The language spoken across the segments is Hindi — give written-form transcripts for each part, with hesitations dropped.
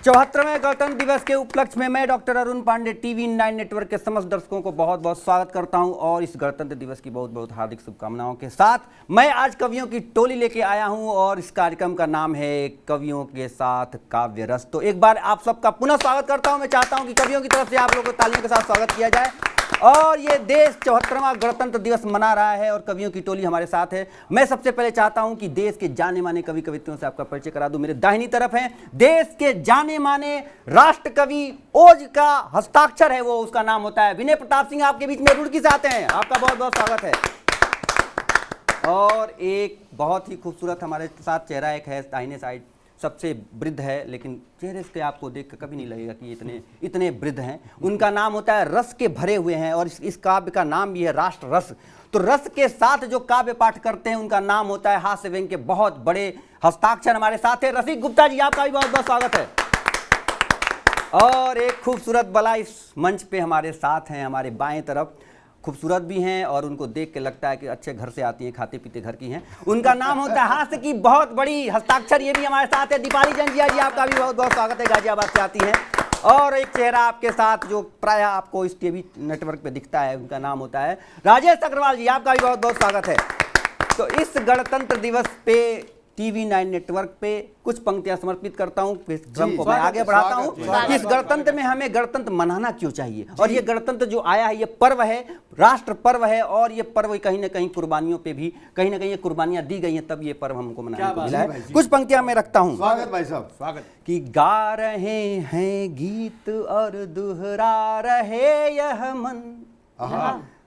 74वें गणतंत्र दिवस के उपलक्ष्य में मैं doctor Arun Pandey TV 9 network के समस्त दर्शकों को बहुत बहुत स्वागत करता हूं और इस गणतंत्र दिवस की बहुत बहुत हार्दिक शुभकामनाओं के साथ मैं आज कवियों की टोली लेके आया हूं और इस कार्यक्रम का नाम है कवियों के साथ काव्य रस। तो एक बार आप सबका पुनः स्वागत करता हूं। मैं चाहता हूं कि कवियों की तरफ से आप लोगों को तालियों के साथ स्वागत किया जाए। और ये देश 74वां गणतंत्र दिवस मना रहा है और कवियों की टोली हमारे साथ है। मैं सबसे पहले चाहता हूं कि देश के जाने माने कवि कवित्रियों से आपका परिचय करा दूं। मेरे दाहिनी तरफ हैं देश के जाने माने राष्ट्र कवि, ओज का हस्ताक्षर है वो, उसका नाम होता है विनय प्रताप सिंह। आपके बीच में रुड़की से आते हैं, आपका बहुत बहुत स्वागत है। और एक बहुत ही खूबसूरत हमारे साथ चेहरा एक है दाहिने साइड, सबसे वृद्ध है, लेकिन चेहरे से आपको देख कर कभी नहीं लगेगा कि इतने वृद्ध हैं। उनका नाम होता है रस के भरे हुए हैं और इस काव्य का नाम भी है राष्ट्र रस। तो रस के साथ जो काव्य पाठ करते हैं उनका नाम होता है हास्य व्यंग के बहुत बड़े हस्ताक्षर। हमारे साथ है रसिक गुप्ता जी, आपका भी बहुत बहुत स्वागत है। और एक खूबसूरत बला इस मंच पे हमारे साथ हैं, हमारे बाएं तरफ, खूबसूरत भी हैं और उनको देख के लगता है कि अच्छे घर से आती हैं, खाते पीते घर की हैं। उनका नाम होता है हास्य की बहुत बड़ी हस्ताक्षर, ये भी हमारे साथ है दीपाली जंजिया जी, आपका भी बहुत बहुत स्वागत है, गाजियाबाद से आती हैं। और एक चेहरा आपके साथ जो प्रायः आपको इस टीवी नेटवर्क पे दिखता है, उनका नाम होता है राजेश अग्रवाल जी, आपका भी बहुत बहुत स्वागत है। तो इस गणतंत्र दिवस पे टीवी 9 नेटवर्क पे कुछ पंक्तियां समर्पित करता हूं, क्रम को मैं आगे बढ़ाता हूं कि इस गणतंत्र में हमें गणतंत्र मनाना क्यों चाहिए। और ये गणतंत्र जो आया है ये पर्व है, राष्ट्र पर्व है और ये पर्व कहीं ना कहीं कुर्बानियों पे भी कहीं ना कहीं ये कुर्बानियां दी गई हैं, तब ये पर्व हमको मनाने को मिला है। कुछ पंक्तियां मैं रखता हूं। स्वागत भाई साहब, स्वागत। कि गा रहे हैं गीत और दोहरा रहे यह मन,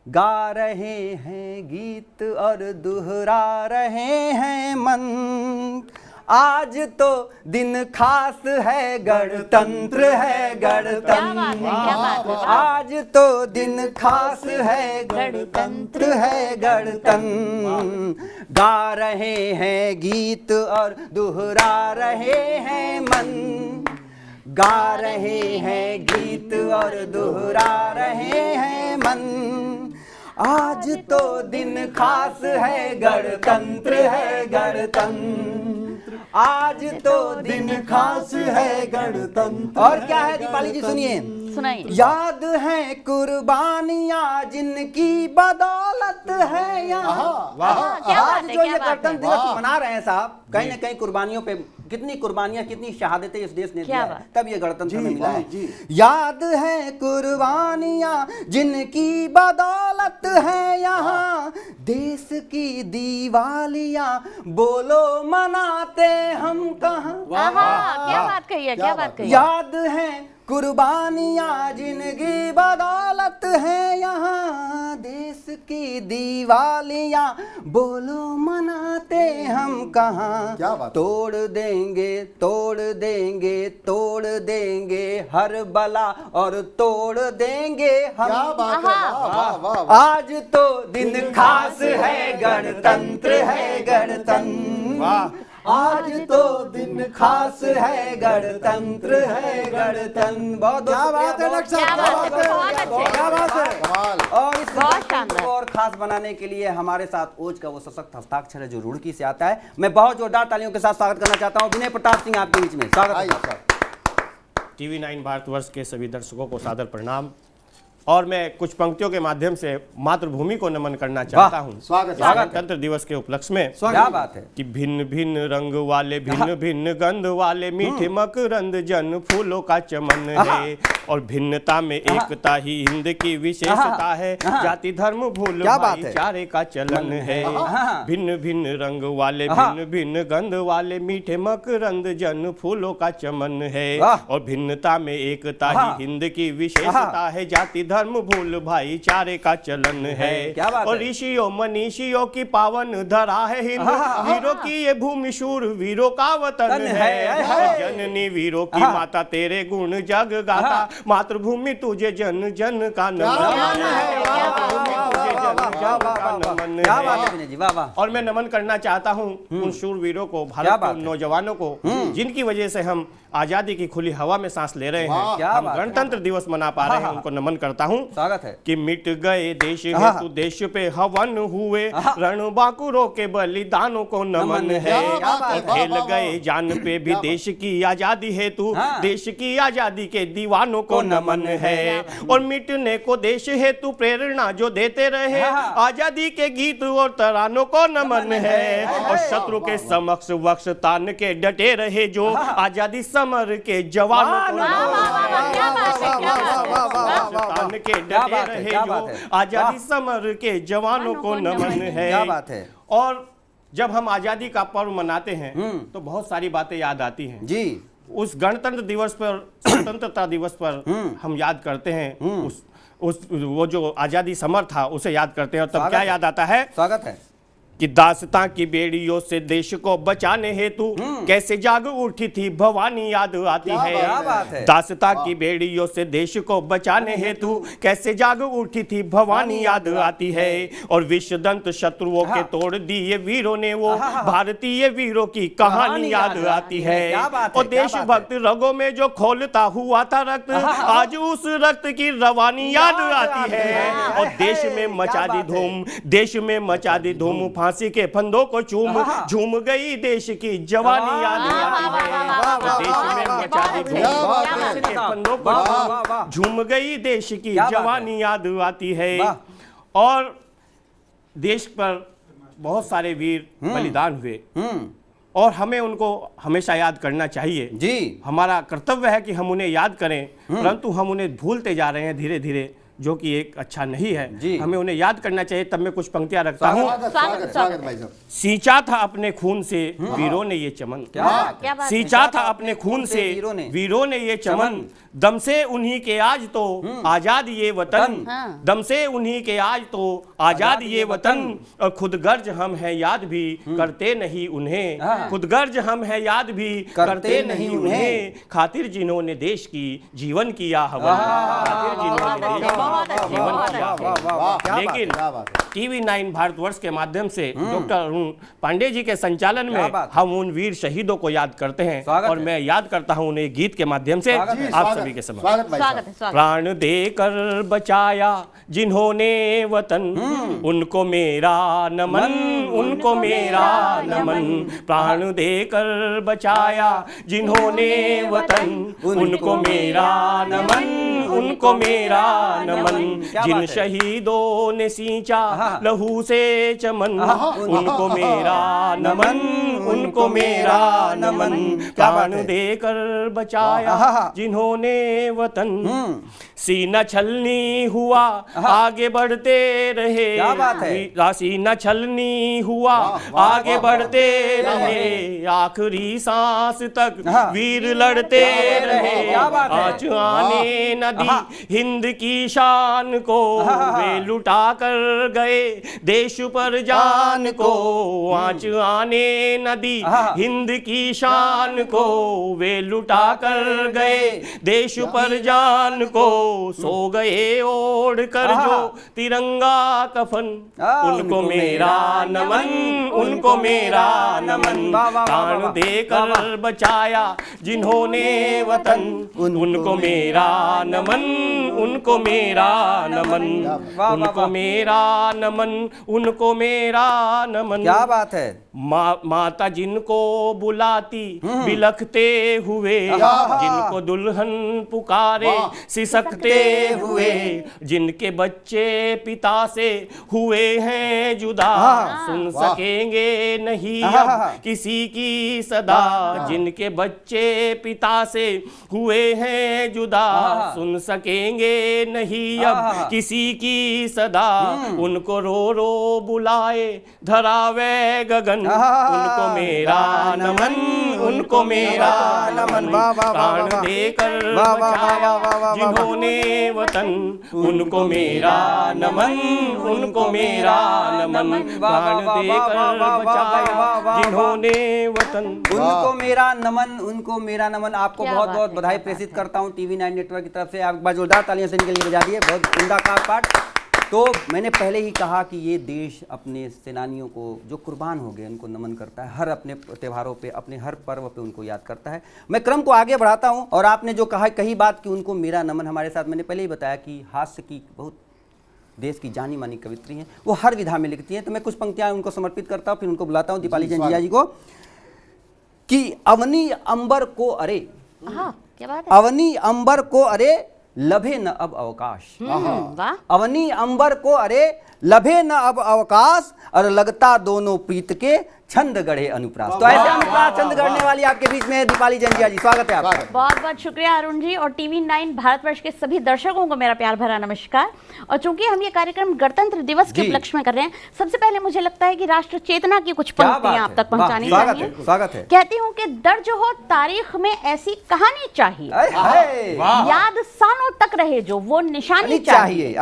गा रहे हैं गीत और दोहरा रहे हैं मन, आज तो दिन खास है गणतंत्र है गणतंत्र, आज तो दिन खास है गणतंत्र है गणतंत्र, गा रहे हैं गीत और दोहरा रहे हैं मन, गा रहे हैं गीत और दोहरा रहे हैं मन, आज तो दिन खास है गणतंत्र है गणतंत्र, आज तो दिन खास है गणतंत्र। और क्या है दीपाली जी, सुनिए सुनाइए। याद है कुर्बानियां जिनकी बदौलत है यहाँ। आज जो ये गणतंत्र दिवस मना रहे हैं साहब, कहीं ना कहीं कुर्बानियों पे कितनी कुर्बानियां, कितनी शहादतें इस देश ने दिया है, तब ये गणतंत्र में मिला है। याद है कुर्बानियां जिनकी बदौलत है यहाँ, देश की दीवालियां बोलो मनाते हम कहाँ। क्या बात कही है, क्या बात कही। याद है कुर्बानियां जिनकी बदौलत है यहाँ, देश की दीवालियां बोलो मनाते हम कहाँ। तोड़ देंगे तोड़ देंगे तोड़ देंगे हर बला और तोड़ देंगे हम। क्या बात है, वाह वाह वाह। आज तो दिन खास है गणतंत्र है गणतंत्र, वाह, आज तो दिन खास है गणतंत्र है गणतंत्र। बहुत क्या बात है डॉक्टर साहब, क्या बात है। कमाल। और इस गणतंत्र को और खास बनाने के लिए हमारे साथ ओज का वो सशक्त हस्ताक्षर है जो रुड़की से आता है। मैं बहुत जोरदार तालियों के साथ स्वागत करना चाहता हूँ विनय प्रताप सिंह, आपके बीच में स्वागत है। टीवी 9 भारतवर्ष के सभी दर्शकों को सादर प्रणाम। और मैं कुछ पंक्तियों के माध्यम से मातृभूमि को नमन करना चाहता हूँ गणतंत्र दिवस के उपलक्ष्य में। क्या बात है कि भिन्न भिन्न रंग वाले भिन्न भिन्न गंध वाले मीठे मकरंद जन फूलों का चमन है, और भिन्नता में एकता ही हिंद की विशेषता है, जाति धर्म भूल भाईचारे का चलन है। भिन्न भिन्न रंग वाले भिन्न भिन्न गंध वाले मीठे मकरंद जन फूलों का चमन है, और भिन्नता में एकता ही हिंद की विशेषता है, जाति धर्म भूल भाईचारे का चलन है। और ऋषियों मनीषियों की पावन धरा है हिंद, वीरों की ये भूमि शूर वीरों का वतन है, जननी वीरों की माता तेरे गुण जग गाता, मातृभूमि तुझे जन जन का नमन है, वाह, क्या बात, का वाह, नमन क्या बात है है। विनय जी, वाह वाह। और मैं नमन करना चाहता हूं उन शूरवीरों को, क्या भारत बात के है। नौजवानों को, जिनकी वजह से हम आजादी की खुली हवा में सांस ले रहे हैं। क्या हम बात है। गणतंत्र दिवस मना पा रहे हैं, उनको नमन करता हूं। स्वागत है। कि मिट गए देश हेतु देश पे हवन हुए, रणबांकुरों के बलिदानों को नमन है। क्या बात है। और खेल गए जान पे भी देश की आजादी हेतु, देश की आजादी के दीवानों को नमन है। और मिटने को देश हेतु प्रेरणा जो देते रहे, आजादी के गीत और तरानों को नमन है। और शत्रु के समक्ष वक्ष तान के डटे रहे जो, आजादी समर के जवानों को वाह, वाह, वाह, वाह, क्या बात है, क्या बात है। तान के क्या डटे बात है, रहे क्या जो, बात है। आजादी समर के जवानों को नमन है। क्या बात है। और जब हम आजादी का पर्व मनाते हैं तो बहुत सारी बातें याद आती हैं जी। उस गणतंत्र दिवस पर, स्वतंत्रता दिवस पर हम याद करते हैं उस वो जो आजादी समर था उसे याद करते हैं। और तब स्वागत क्या है। याद आता है स्वागत है। कि दास्तां की बेड़ियों से देश को बचाने हेतु कैसे जाग उठी थी भवानी याद आती क्या है। बात है। दास्तां की बेड़ियों से देश को बचाने हेतु कैसे जाग उठी थी भवानी याद आती है। और विषदंत शत्रुओं के तोड़ दिए वीरों ने वो, भारतीय वीरों की कहानी याद आती है। क्या बात है, और क्या बात है। देशभक्त रगों में जो खोलता हुआ था रक्त, आज उस रक्त की रवानी याद आती है। और देश में मचा दी धूम, देश में मचा दी धूम, फांसी के फंदों को झूम गई देश की जवानी याद आती है। देश में मचा दी धूम, फांसी के फंदों को झूम गई देश की जवानी याद आती है। और देश पर बहुत सारे वीर बलिदान हुए और हमें उनको हमेशा याद करना चाहिए। जी। हमारा कर्तव्य है कि हम उन्हें याद करें, परंतु हम उन्हें भूलते जा रहे हैं धीरे धीरे, जो कि एक अच्छा नहीं है। जी। हमें उन्हें याद करना चाहिए। तब मैं कुछ पंक्तियां रखता हूँ। स्वागत भाई साहब। सींचा था अपने खून से वीरों ने ये चमन, क्या बात है। सींचा था अपने खून से वीरों ने ये चमन, दम से उन्हीं के आज तो आजाद ये वतन, दम से उन्हीं के आज तो आजाद ये वतन। और खुद गर्ज हम हैं याद भी करते नहीं उन्हें, खुद गर्ज हम हैं याद भी करते नहीं उन्हें। खातिर जिन्होंने देश की जीवन किया हवन, खातिर जिन्होंने देश की जीवन किया हवन। लेकिन टीवी 9 भारतवर्ष के माध्यम से डॉक्टर अरुण पांडे जी के संचालन में हम उन वीर शहीदों को याद करते हैं। और मैं याद करता हूं उन्हें गीत के माध्यम से आप सभी के समक्ष। स्वागत भाई स्वागत है, साहब। स्वागत। प्राण देकर बचाया जिन्होंने वतन, उनको मेरा नमन, उनको मेरा नमन। प्राण देकर बचाया जिन्होंने वतन, उनको मेरा नमन, उनको मेरा नमन। जिन शहीदों ने सींचा लहू से चमन, उनको मेरा नमन, उनको मेरा नमन। प्राण देकर बचाया जिन्होंने वतन, सीना छलनी हुआ आगे बढ़ते रहे। क्या बात है। सीना छलनी हुआ आगे बढ़ते रहे, आखिरी सांस तक वीर लड़ते रहे। आज आने न दी हिंद की शान को, वे लुटा कर गए देश पर जान को। आज आने न दी हिंद की शान को, वे लुटा कर गए देश पर जान को। सो गए ओढ़ कर जो तिरंगा कफन, उनको मेरा नमन, उनको मेरा नमन। प्राण देकर बचाया जिन्होंने वतन, उनको मेरा नमन, उनको मेरा नमन, उनको मेरा नमन, उनको मेरा नमन। क्या बात है। माता जिनको बुलाती बिलखते हुए, जिनको दुल्हन पुकारे सिसकते हुए, जिनके बच्चे पिता से हुए हैं जुदा, सुन सकेंगे नहीं अब किसी की सदा। जिनके बच्चे पिता से हुए हैं जुदा, सुन सकेंगे नहीं अब किसी की सदा। उनको रो रो बुलाए धरावे गगन, उनको मेरा नमन, उनको मेरा नमन। प्राण देकर बचाया जिन्होंने वतन, उनको मेरा नमन, उनको मेरा नमन। प्राण देकर बचाया जिन्होंने वतन, उनको मेरा नमन, उनको मेरा नमन। आपको बहुत बहुत बधाई प्रेषित करता हूं टीवी 9 नेटवर्क की तरफ से। आप एक बार जोरदार तालियां से इनके लिए बजा दिए। बहुत उम्दा का पाठ। तो मैंने पहले ही कहा कि ये देश अपने सेनानियों को जो कुर्बान हो गए उनको नमन करता है, हर अपने त्योहारों पे, अपने हर पर्व पे उनको याद करता है। मैं क्रम को आगे बढ़ाता हूँ और आपने जो कही बात कि उनको मेरा नमन, हमारे साथ मैंने पहले ही बताया कि हास्य की बहुत देश की जानी मानी कवित्री हैं, वो हर विधा में लिखती हैं। तो मैं कुछ पंक्तियाँ उनको समर्पित करता हूँ, फिर उनको बुलाता हूँ दीपाली जंजिया जी को कि अवनी अंबर को अरे, क्या बात है? अवनी अंबर को अरे लभे न अब अवकाश, वाह। अवनी अंबर को अरे लभे न अब अवकाश, और लगता दोनों प्रीत के छंद गढ़े अनुप्रास। तो ऐसे अनुप्रास छंद गढ़ने वाली आपके बीच में दीपाली जंजिया जी, स्वागत है आपका। बहुत बहुत शुक्रिया अरुण जी, और टीवी 9 भारतवर्ष के सभी दर्शकों को मेरा प्यार भरा नमस्कार। और चूंकि हम ये कार्यक्रम गणतंत्र दिवस के उपलक्ष्य में कर रहे हैं, सबसे पहले मुझे लगता है कि राष्ट्र चेतना की कुछ पंक्तियां आप तक पहुंचानी चाहिए। स्वागत है। कहती हूँ कि दर्ज हो तारीख में ऐसी कहानी चाहिए, याद सालों तक रहे जो वो निशानी चाहिए।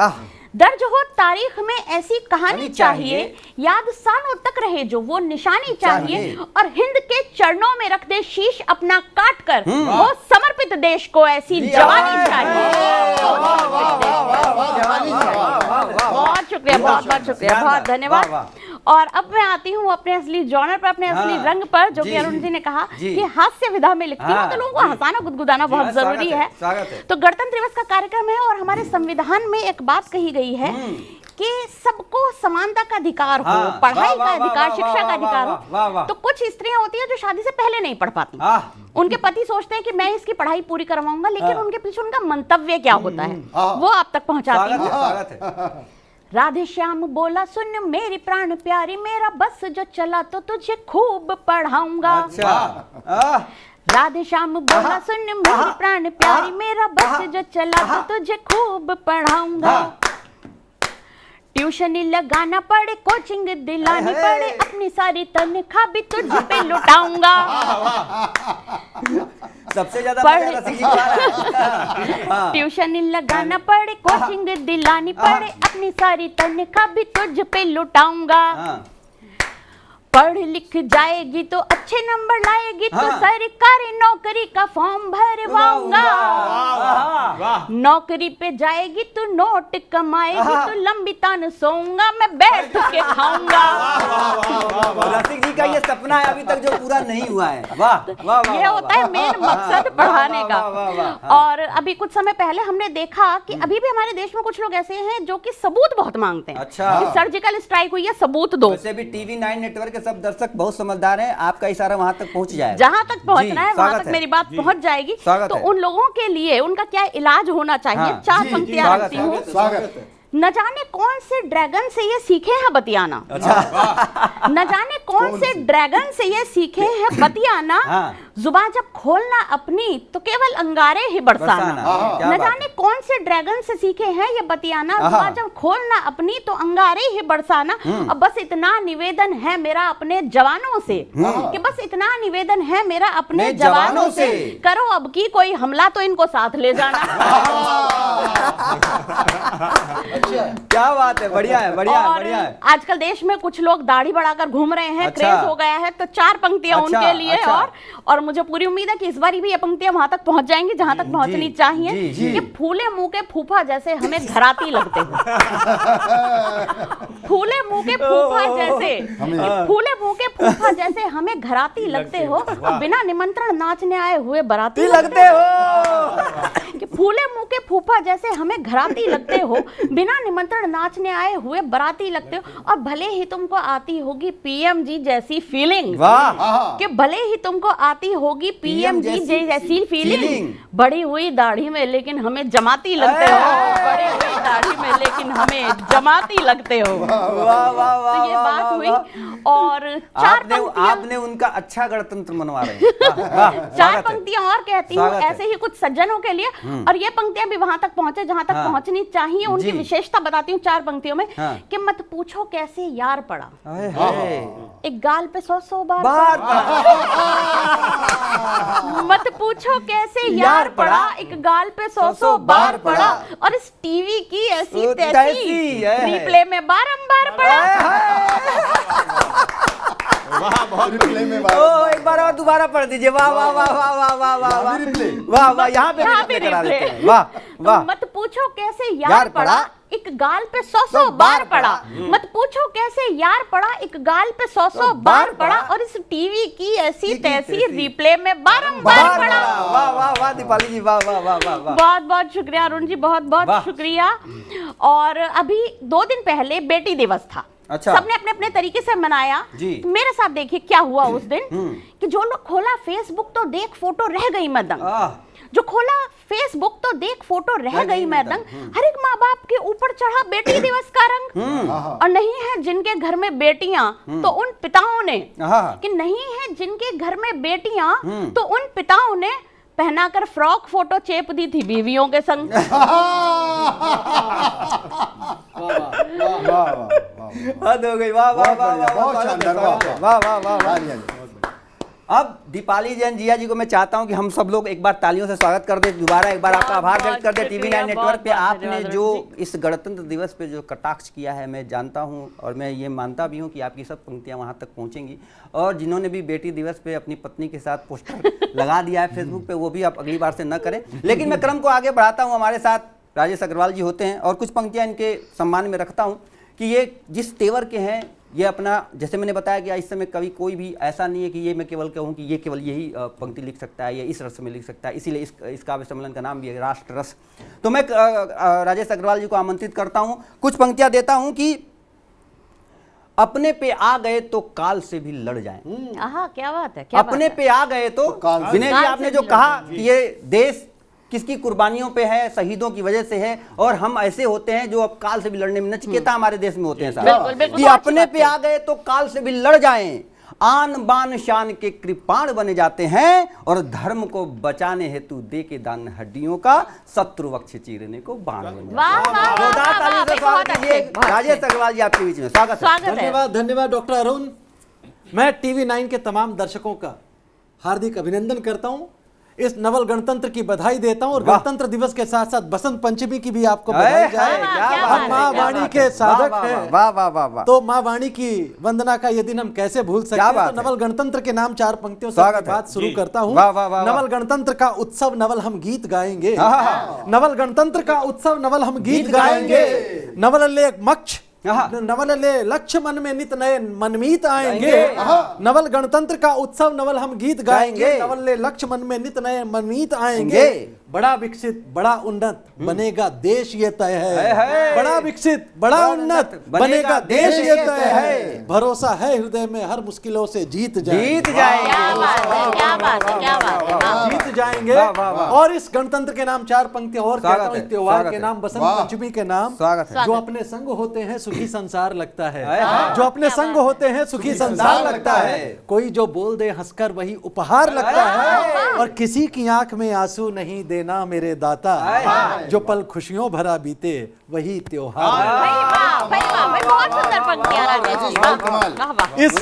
दर्ज हो तारीख में ऐसी कहानी चाहिए, याद सालों तक रहे जो वो निशानी चाहिए, और हिंद के चरणों में रख दे शीश अपना काट कर, वो समर्पित देश को ऐसी जवानी चाहिए। बहुत शुक्रिया, बहुत बहुत शुक्रिया, बहुत धन्यवाद। और अब मैं आती हूँ अपने असली जॉनर पर, अपने असली रंग पर, जो कि अरुण जी ने कहा कि हास्य विधा में लिखती हूँ, तो लोगों को हंसाना गुदगुदाना बहुत जरूरी है। तो गणतंत्र दिवस का कार्यक्रम है और हमारे संविधान में एक बात कही गई है कि सबको समानता का अधिकार हो, पढ़ाई का अधिकार, शिक्षा का अधिकार हो। तो कुछ स्त्रियां होती हैं जो शादी से पहले नहीं पढ़ पाती, उनके पति सोचते हैं कि मैं इसकी पढ़ाई पूरी करवाऊंगा, लेकिन उनके पीछे उनका मंतव्य क्या होता है वो आप तक पहुंचाती हूँ। राधे श्याम बोला सुन मेरी प्राण प्यारी, मेरा बस जो चला तो तुझे खूब पढ़ाऊंगा। राधे श्याम बोला सुन मेरी प्राण प्यारी, मेरा बस जो चला तो तुझे खूब पढ़ाऊंगा। ट्यूशन लगाना पड़े, कोचिंग दिलानी पड़े, अपनी सारी तनख्वाह भी तुझ पे लुटाऊंगा। सबसे ज्यादा ट्यूशन लगाना पड़े, कोचिंग दिलानी पड़े, अपनी सारी तनख्वाह भी तुझ पे लुटाऊंगा। पढ़ लिख जाएगी तो अच्छे नंबर लाएगी, तो सरकारी नौकरी का फॉर्म भरवाऊंगा। नौकरी पे जाएगी तो नोट कमाएगी, तो लंबी तान सोऊंगा, मैं बैठ के खाऊंगा। रसिक जी का ये सपना है अभी तक जो पूरा नहीं हुआ है। वाह वाह, ये होता है मेन मकसद पढ़ाने का। और अभी कुछ समय पहले हमने देखा कि अभी भी हमारे देश में कुछ लोग ऐसे हैं जो कि सबूत बहुत मांगते हैं। अच्छा, सर्जिकल स्ट्राइक हुई है, सबूत दो। वैसे भी टीवी 9 नेटवर्क के सब दर्शक बहुत समझदार हैं, आपका इशारा वहां तक पहुंच जाएगा, जहां तक पहुंचना है वहां तक मेरी बात पहुंच जाएगी। तो उन लोगों के लिए उनका क्या इलाज होना चाहिए, चार पंक्तियां रखती हूँ। न जाने कौन से ड्रैगन से ये सीखे हैं बतियाना, न जाने कौन से ड्रैगन से ये सीखे हैं बतियाना, जुबान जब खोलना अपनी तो केवल अंगारे ही बरसाना। न जाने कौन से ड्रैगन से सीखे हैं ये बतियाना, जुबान जब खोलना अपनी तो अंगारे ही बरसाना। अब बस इतना निवेदन है मेरा अपने जवानों से, कि बस इतना निवेदन है मेरा अपने जवानों से, करो अब की कोई हमला तो इनको साथ ले जाना। क्या बात है, बढ़िया है, बढ़िया है, बढ़िया है। आजकल देश में कुछ लोग दाढ़ी बढ़ाकर घूम रहे हैं, क्रेज हो गया है, तो चार पंक्तियां उनके लिए। और मुझे पूरी उम्मीद है कि इस बार भी ये पंक्तियां वहां तक पहुंच जाएंगी जहां तक पहुंचनी चाहिए। कि फूले मुंह के फूफा जैसे हमें घराती लगते हो, फूले मुंह के फूफा जैसे, फूले मुंह के फूफा जैसे हमें घराती लगते हो, और बिना निमंत्रण नाचने आए हुए बराती लगते हो। कि फूले मुंह के फूफा जैसे हमें घराती लगते हो, बिना निमंत्रण नाचने आए हुए बराती लगते हो, और भले ही तुमको आती होगी पीएम जी जैसी फीलिंग, कि भले ही तुमको आती होगी पीएम जी जैसी फीलिंग, बड़ी हुई दाढ़ी में लेकिन हमें जमाती लगते हो, बड़ी हुई दाढ़ी में लेकिन हमें जमाती लगते हो। तो ये बात हुई। और आपने उनका अच्छा गणतंत्र मनवा रहे हैं। चार पंक्तियां और कहती हूँ ऐसे ही कुछ सज्जनों के लिए, और ये पंक्तियां भी वहां तक पहुंचे जहां तक पहुंचनी चाहिए। उनकी विशेषता बताती हूँ चार पंक्तियों में। कि मत पूछो कैसे यार पड़ा, एक गाल पे 100 बार, मत पूछो कैसे यार पड़ा, एक गाल पे 100 बार पड़ा, और इस टीवी की ऐसी तैसी रिप्ले में बारंबार पड़ा। वाह, बहुत रिप्ले में एक बार और दोबारा पढ़ दीजिए। वाह वाह वाह वाह वाह वाह वाह वाह वाह, यहाँ पे रिप्ले करा देते हैं। वाह वाह। मत पूछो पूछो कैसे यार पड़ा, एक गाल पे 100 बार पड़ा। मत पूछो कैसे यार पड़ा, एक गाल पे 100 बार पड़ा। और इस टीवी की ऐसी तैसी रिप्ले में बारंबार पड़ा। वाह वाह वाह दीपाली जी, वाह वाह वाह वाह वाह। बहुत बहुत शुक्रिया अरुण जी, बहुत बहुत शुक्रिया। और अभी 2 दिन पहले बेटी दिवस था। अच्छा। सबने अपने अपने तरीके से मनाया जी। मेरे साथ देखिए क्या हुआ उस दिन कि जो लोग खोला फेसबुक तो देख फोटो रह गई मैं दंग, जो खोला फेसबुक तो देख फोटो रह गई मैं दंग। हर एक माँ बाप के ऊपर चढ़ा बेटी दिवस का रंग। और नहीं है जिनके घर में बेटियां तो उन पिताओं ने, कि नहीं है जिनके घर में बेटियां तो उन पिताओं ने पहनाकर फ्रॉक फोटो चेप दी थी बीवियों के संग। हद हो गई, वाह वाह वाह वाह वाह वाह। अब दीपाली जैन जिया जी को मैं चाहता हूं कि हम सब लोग एक बार तालियों से स्वागत कर दे, दोबारा एक बार आपका आभार व्यक्त कर दे। TV9 नेटवर्क पे आपने जो इस गणतंत्र दिवस पे जो कटाक्ष किया है, मैं जानता हूं और मैं ये मानता भी हूं कि आपकी सब पंक्तियां वहां तक पहुंचेंगी। और जिन्होंने भी बेटी दिवस पे अपनी पत्नी के साथ पोस्टर लगा दिया है फेसबुक पे, वो भी आप अगली बार से न करें। लेकिन मैं क्रम को आगे बढ़ाता हूँ, हमारे साथ राजेश अग्रवाल जी होते हैं और कुछ पंक्तियाँ इनके सम्मान में रखता हूँ कि ये जिस तेवर के हैं, ये अपना, जैसे मैंने बताया कि इस समय कवि कोई भी ऐसा नहीं है कि ये मैं केवल कहूँ कि ये केवल यही पंक्ति लिख सकता है या इस रस में लिख सकता है, इसीलिए इस काव्य सम्मेलन का नाम भी है राष्ट्र रस। तो मैं राजेश अग्रवाल जी को आमंत्रित करता हूँ, कुछ पंक्तियाँ देता हूँ कि अपने पे आ गए तो काल से भी लड़ जाएं। क्या बात है, क्या अपने पे आ गए तो विनय जी आपने जो कहा कि ये देश किसकी कुर्बानियों पे है, शहीदों की वजह से है, और हम ऐसे होते हैं जो अब काल से भी लड़ने में नचिकेता हमारे देश में होते हैं साहब, कि अपने पे आ गए तो काल से भी लड़ जाएं, आन बान शान के कृपाण बने जाते हैं, और धर्म को बचाने हेतु दे के दान हड्डियों का शत्रु वक्ष चीरने को बाण बन जाते हैं। राजेश अग्रवाल जी आपके बीच में स्वागत है। धन्यवाद धन्यवाद डॉक्टर अरुण। मैं TV9 के तमाम दर्शकों का हार्दिक अभिनंदन करता हूं, इस नवल गणतंत्र की बधाई देता हूं और गणतंत्र दिवस के साथ साथ बसंत पंचमी की भी आपको बधाई जाए। हम माँ वाणी के साधक हैं, वाह वाह वाह वाह। तो माँ वाणी की वंदना का ये दिन हम कैसे भूल सकते हैं। तो नवल गणतंत्र के नाम 4 पंक्तियों से बात शुरू करता हूँ। नवल गणतंत्र का उत्सव नवल हम गीत गाएंगे, नवल गणतंत्र का उत्सव नवल हम गीत गाएंगे, नवल ले मक्ष नवल ले लक्ष्य मन में नित नए मनमीत आएंगे, नवल गणतंत्र का उत्सव नवल हम गीत गाएंगे, नवल ले लक्ष्य मन में नित नए मनमीत आएंगे। बड़ा विकसित बड़ा उन्नत बनेगा देश ये तय है, बड़ा विकसित बड़ा उन्नत बनेगा देश ये तय है, भरोसा है हृदय में हर मुश्किलों से जीत जाएंगे। जीत जाएंगे। और इस गणतंत्र के नाम 4 पंक्ति और कहता हूँ, इस त्योहार के नाम बसंत पंचमी के नाम, जो अपने संग होते हैं सुखी संसार लगता है, जो अपने संग होते हैं सुखी संसार लगता है, कोई जो बोल दे हंसकर वही उपहार लगता है, और किसी की आंख में आंसू नहीं देना मेरे दाता, जो पल खुशियों भरा बीते वही त्योहार। इस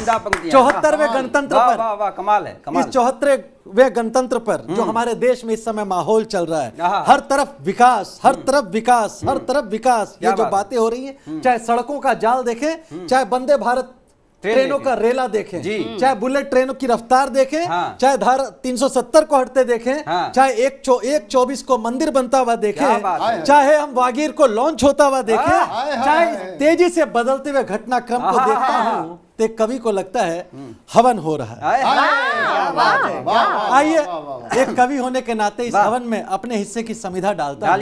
74वें गणतंत्र पर, कमाल है, इस 74वें गणतंत्र पर जो हमारे देश में इस समय माहौल चल रहा है, हर तरफ विकास, हर तरफ विकास, हर तरफ विकास, ये जो बातें हो रही हैं, चाहे सड़कों का जाल देखें, चाहे वंदे भारत ट्रेनों का रेला देखें, चाहे बुलेट ट्रेनों की रफ्तार देखें, चाहे धारा 370 को हटते देखें, चाहे 1/24 को मंदिर बनता हुआ देखें, चाहे हम वागीर को लॉन्च होता हुआ देखें, चाहे तेजी से बदलते हुए घटनाक्रम को देखता हूं, तो कवि को लगता है हवन हो रहा है। आइए एक कवि होने के नाते इस हवन में अपने हिस्से की समिधा डालता हूं।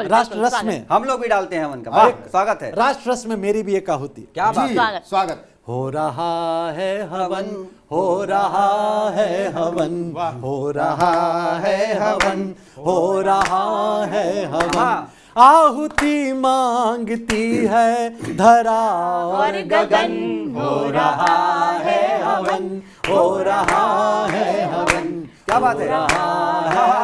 राष्ट्र रस में हम लोग भी डालते हैं हवन का, स्वागत है। राष्ट्र रस में मेरी भी एक आहुति। क्या बात, स्वागत। हो रहा है हवन, हो रहा है हवन, हो रहा है हवन, हो रहा है हवन, आहुति मांगती है धरा और गगन, हो रहा है हवन, हो रहा है हवन, क्या बात है,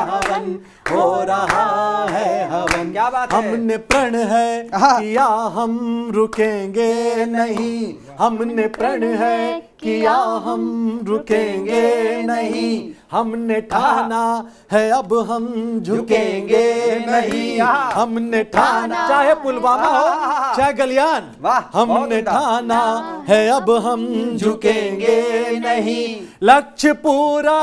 हवन हो रहा है हवन, क्या बात है। हमने प्रण है किया हम रुकेंगे नहीं, हमने प्रण है किया हम रुकेंगे नहीं, हमने ठाना है अब हम झुकेंगे नहीं, हमने ठाना, चाहे पुलवामा हो चाहे गलियान, हमने ठाना है अब हम झुकेंगे नहीं, लक्ष्य पूरा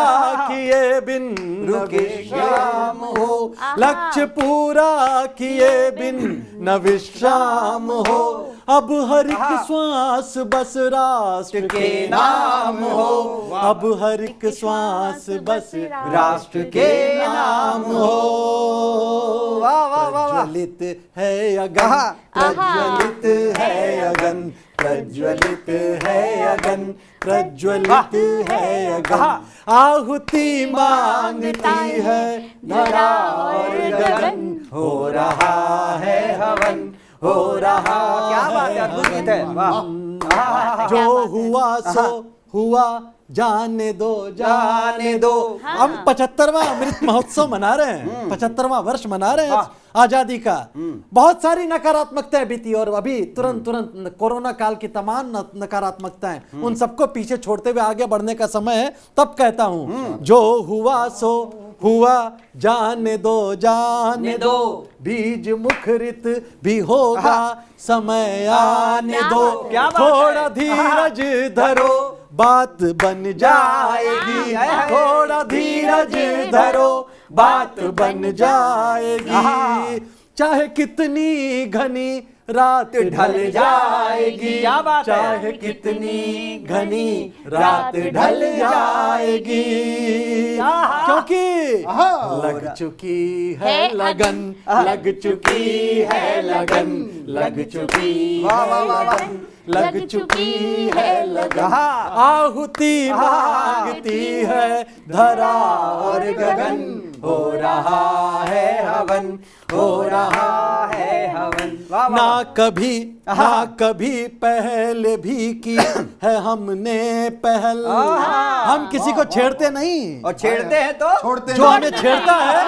किए बिन रुके शाम हो, लक्ष्य पूरा किए बिन न विश्राम हो, अब हर एक श्वास बस राष्ट्र के नाम हो, अब हर एक श्वास बस राष्ट्र के नाम हो। प्रज्वलित है अगन, प्रज्वलित है अगन, प्रज्वलित है अगन, प्रज्वलित है अगन, आहुति मांगती है धरा और गगन, हो रहा है हवन, हो रहा, क्या बात है, अद्भुत गीत है, वाह। जो हुआ सो हुआ, जाने दो जाने दो। हम 75वां अमृत महोत्सव मना रहे हैं, 75वां वर्ष मना रहे हैं आजादी का। बहुत सारी नकारात्मकताएं बीती और अभी तुरंत कोरोना काल की तमाम नकारात्मकताएं, उन सबको पीछे छोड़ते हुए आगे बढ़ने का समय है। तब कहता हूं जो हुआ सो हुआ, जाने दो जाने दो, बीज मुखरित भी होगा, समय आने दो, थोड़ा धीरज धरो, बात बन जाएगी, थोड़ा धीरज धरो, बात बन जाएगी, चाहे कितनी घनी रात ढल जाएगी, चाहे कितनी घनी रात ढल जाएगी, क्योंकि लग चुकी है लगन, लग चुकी है लगन, लग चुकी है लगन, लग चुकी है लगन, आहुति मांगती है धरा और गगन, हो रहा है हवन, हो रहा है हवन। ना कभी पहले भी की है हमने पहल, हम किसी को छेड़ते नहीं, और छेड़ते हैं तो छोड़ते जो हमें छेड़ता है,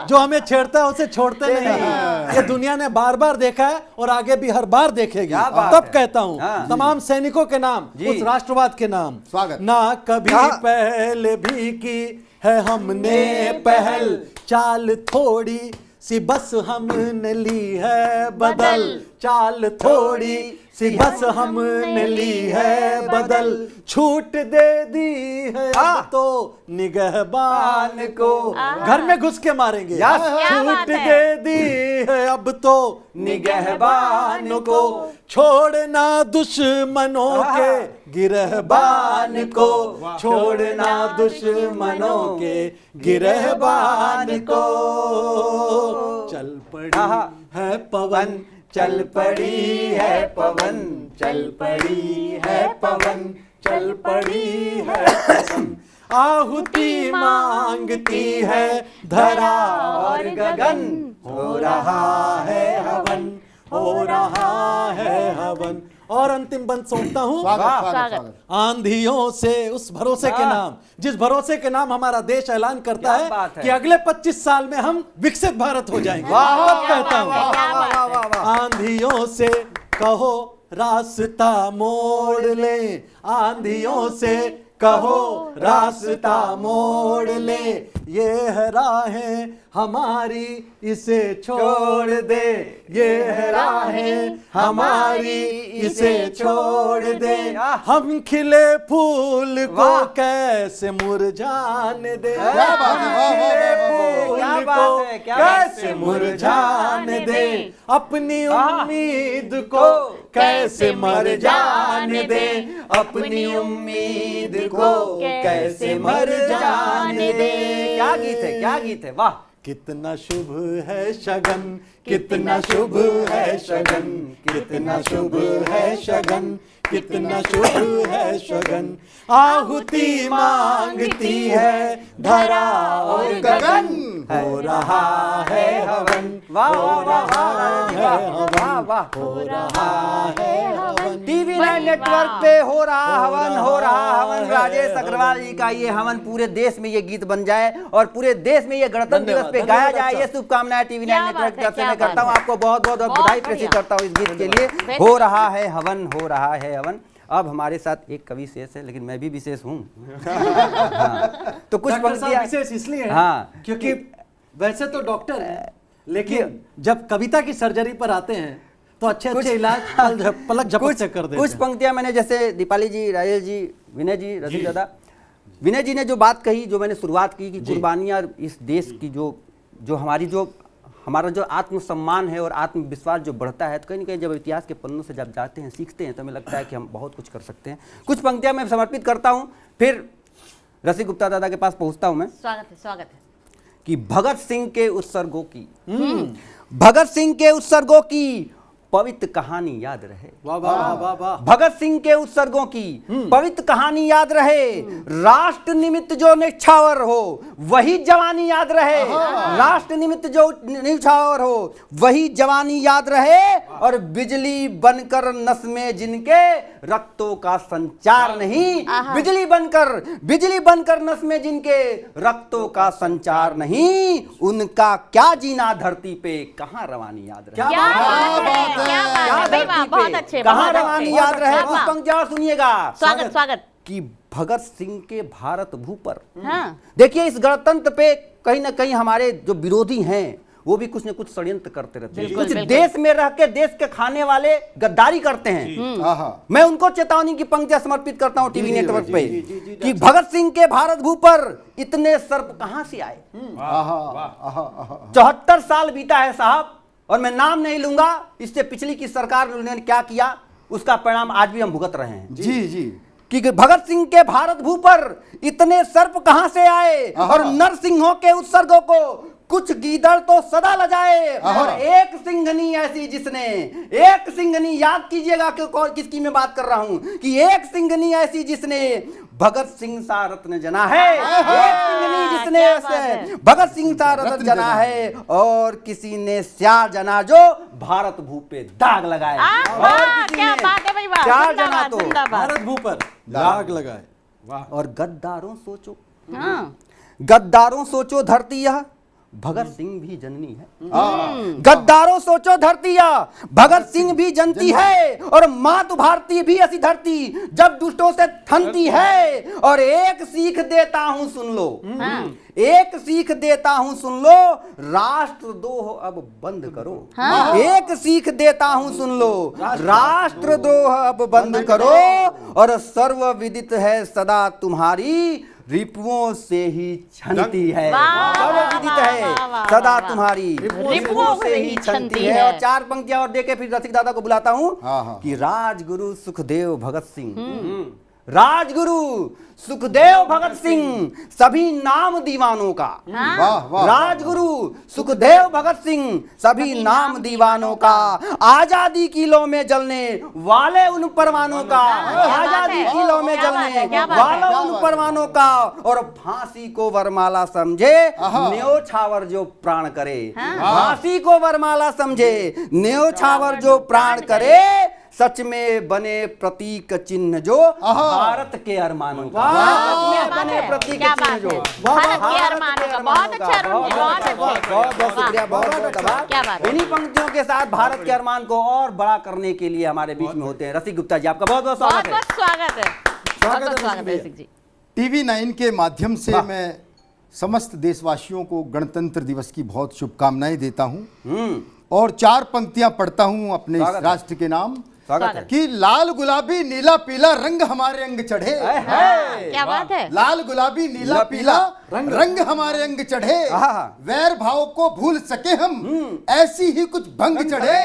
जो हमें छेड़ता है उसे छोड़ते नहीं। ये दुनिया ने बार बार देखा है और आगे भी हर बार देखेगी। तब कहता हूँ तमाम सैनिकों के नाम, उस राष्ट्रवाद के नाम, स्वागत। ना कभी पहले भी की है हमने पहल, चाल थोड़ी सी बस हमने ली है बदल, चाल थोड़ी सी बस हमने ली है बदल, छूट दे दी है अब तो निगहबान को, घर में घुस के मारेंगे, छूट दे दी है अब तो निगहबान को, छोड़ना दुश्मनों के गिरहबान को, छोड़ना दुश्मनों के गिरहबान को, चल पड़ी है पवन, चल पड़ी है पवन, चल पड़ी है पवन, चल पड़ी है पवन, आहुति मांगती है धरा और गगन, हो रहा है हवन, हो रहा है हवन। और अंतिम बंद सौंपता हूं, आंधियों से उस भरोसे के नाम, जिस भरोसे के नाम हमारा देश ऐलान करता है कि अगले 25 साल में हम विकसित भारत हो जाएंगे। तब कहता हूं आंधियों से कहो रास्ता मोड़ ले, आंधियों से कहो रास्ता मोड़ ले, ये है राहें हमारी इसे छोड़ दे, ये है राहें हमारी इसे छोड़ दे, हम खिले फूल को कैसे मुरझाने दे, खिले फूल को कैसे मुरझाने दे, अपनी उम्मीद को कैसे मर जाने दे, अपनी उम्मीद को कैसे मर जाने दे। क्या गीत है, क्या गीत है, वाह। कितना शुभ है शगन, कितना शुभ है शगन, कितना शुभ है शगन, कितना शुभ है शगन, आहुति मांगती है धरा और गगन, हो रहा है हवन, हो रहा है हवन। वाह हो रहा है हवन। टीवी 9 नेटवर्क पे हो रहा हवन। राजेश अग्रवाल जी का ये हवन पूरे देश में ये गीत बन जाए और पूरे देश में ये गणतंत्र दिवस पे गाया जाए, ये शुभकामनाएं टीवी 9 नेटवर्क की तरफ से मैं करता हूँ। आपको बहुत बहुत बधाई प्रेषित करता हूँ इस गीत के लिए। हो रहा है हवन। अब हमारे साथ एक कवि शेष है, लेकिन मैं भी विशेष हूँ। हाँ, तो कुछ पंक्तियां विशेष इसलिए है हाँ, क्योंकि वैसे तो डॉक्टर है, लेकिन जब कविता की सर्जरी पर आते हैं तो अच्छे इलाज पलक झपक से कर देते हैं। कुछ पंक्तियां मैंने, जैसे दीपाली जी, राजेश जी, विनय जी, रसिक दादा, विनय जी ने जो बात कही, जो मैंने शुरुआत की कि कुर्बानियां इस देश की जो हमारा जो आत्मसम्मान है और आत्मविश्वास जो बढ़ता है, तो कहीं ना कहीं जब इतिहास के पन्नों से जब जाते हैं, सीखते हैं, तो हमें लगता है कि हम बहुत कुछ कर सकते हैं। कुछ पंक्तियां मैं समर्पित करता हूं, फिर रसिक गुप्ता दादा के पास पहुंचता हूं मैं। स्वागत है कि भगत सिंह के उत्सर्गों की पवित्र कहानी याद रहे। वाह वाह वाह वाह। भगत सिंह के उत्सर्गों की पवित्र कहानी याद रहे। राष्ट्र निमित्त जो निछावर हो वही जवानी याद रहे। राष्ट्र निमित्त जो निछावर हो वही जवानी याद रहे। और बिजली बनकर नस में जिनके रक्तों का संचार नहीं, बिजली बनकर नस में जिनके रक्तों का संचार नहीं, उनका क्या जीना धरती पे, कहाँ रवानी याद रहे। बहुत अच्छे, कहाँ रवानी याद रहे। कुछ पंक्तियां सुनिएगा। स्वागत कि भगत सिंह के भारत भू पर, हाँ। देखिए इस गणतंत्र पे कहीं ना कहीं हमारे जो विरोधी हैं वो भी कुछ न कुछ षड्यंत्र करते रहते हैं। कुछ देश में रह के देश के खाने वाले गद्दारी करते हैं। मैं उनको चेतावनी की पंक्तियां समर्पित करता हूं टीवी नेटवर्क पे कि भगत सिंह के भारत भू पर इतने सर्प कहां से आए। 74 साल बीता है साहब, और मैं नाम नहीं लूंगा, इससे पिछली की सरकार ने क्या किया उसका परिणाम आज भी हम भुगत रहे हैं। जी कि भगत सिंह के भारत भू पर इतने सर्प कहां से आए, और नरसिंहों के उत्सर्गों को कुछ गीदड़ तो सदा लजाए। और एक सिंघनी ऐसी जिसने, एक सिंघनी, याद कीजिएगा कि किसकी मैं बात कर रहा हूं, कि एक सिंघनी ऐसी जिसने भगत सिंह सा रत्न जना है। एक सिंघनी जिसने भगत सिंह सा रत्न जना है, और किसी ने स्यार जना जो भारत भू पे दाग लगाए। और किसी क्या ने बात है भाई, वाह, स्यार जना तो भारत भू पर दाग लगाए। और गद्दारों सोचो, हाँ। गद्दारों सोचो धरती यह भगत सिंह भी जननी है। गद्दारों सोचो धरती यह भगत सिंह भी जनती है। और मातु भारती भी ऐसी धरती जब दुष्टों से थनती है। और एक सीख देता हूं सुन लो, एक सीख देता हूं सुन लो, राष्ट्रद्रोह अब बंद करो। एक सीख देता हूं सुन लो, राष्ट्रद्रोह अब बंद करो। और सर्व विदित है सदा तुम्हारी रिपुओं से ही छनती है। सर्व विदित है सदा तुम्हारी रिपुओं से ही छनती है। और 4 पंक्तियां और देके फिर रसिक दादा को बुलाता हूं कि राजगुरु सुखदेव भगत सिंह, राजगुरु सुखदेव भगत सिंह सभी नाम दीवानों का। राजगुरु सुखदेव भगत सिंह सभी नाम दीवानों का। आजादी की लौ में जलने वाले उन परवानों का। आजादी की लौ में जलने वाले उन परवानों का। और फांसी को वरमाला समझे न्योछावर जो प्राण करे। फांसी को वरमाला समझे न्योछावर जो प्राण करे। सच में बने प्रतीक चिन्ह जो भारत के अरमानों का। बने प्रतीक चिन्ह जो भारत के अरमानों का। बहुत अच्छा अरुण जी, बहुत अच्छा। बहुत शुक्रिया, बहुत क्या बात है। इन्हीं पंक्तियों के साथ भारत के अरमान को और बड़ा करने के लिए हमारे बीच में होते हैं रसिक गुप्ता जी, आपका बहुत बहुत स्वागत है। स्वागत है रसिक जी। टीवी 9 के माध्यम से मैं समस्त देशवासियों को गणतंत्र दिवस की बहुत शुभकामनाएं देता हूं। और 4 पंक्तियां पढ़ता हूं अपने राष्ट्र के नाम कि लाल गुलाबी नीला पीला रंग हमारे अंग चढ़े। क्या बात है। लाल गुलाबी नीला पीला रंग हमारे अंग चढ़े। वैर भाव को भूल सके हम ऐसी ही कुछ भंग चढ़े।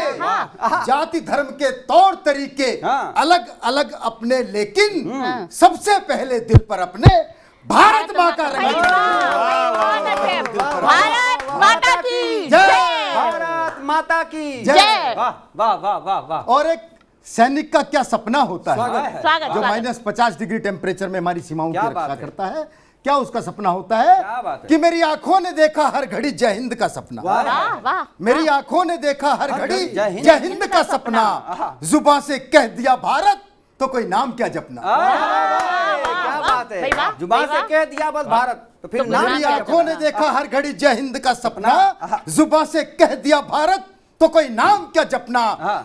जाति धर्म के तौर तरीके अलग अलग अपने, लेकिन सबसे पहले दिल पर अपने भारत माँ का रंग चढ़े। भारत माता की जय। भारत माता की जय। वाह वाह वाह वाह वाह। और एक सैनिक का क्या सपना होता है स्वागत जो -50 डिग्री टेम्परेचर में हमारी सीमाओं की रक्षा करता है, क्या उसका सपना होता क्या बात है है? कि मेरी आंखों ने देखा हर घड़ी जय हिंद का सपना। वाह वाह मेरी आंखों ने देखा हर घड़ी जय जय हिंद का सपना, जुबां से कह दिया भारत तो कोई नाम क्या जपना। क्या बात है, भाई वाह, जुबान भाई से वाह। कह दिया बस भारत तो फिर नाम मेरी क्या आंखों ने देखा हर घड़ी जय हिंद का सपना, जुबां से कह दिया भारत तो कोई नाम क्या जपना।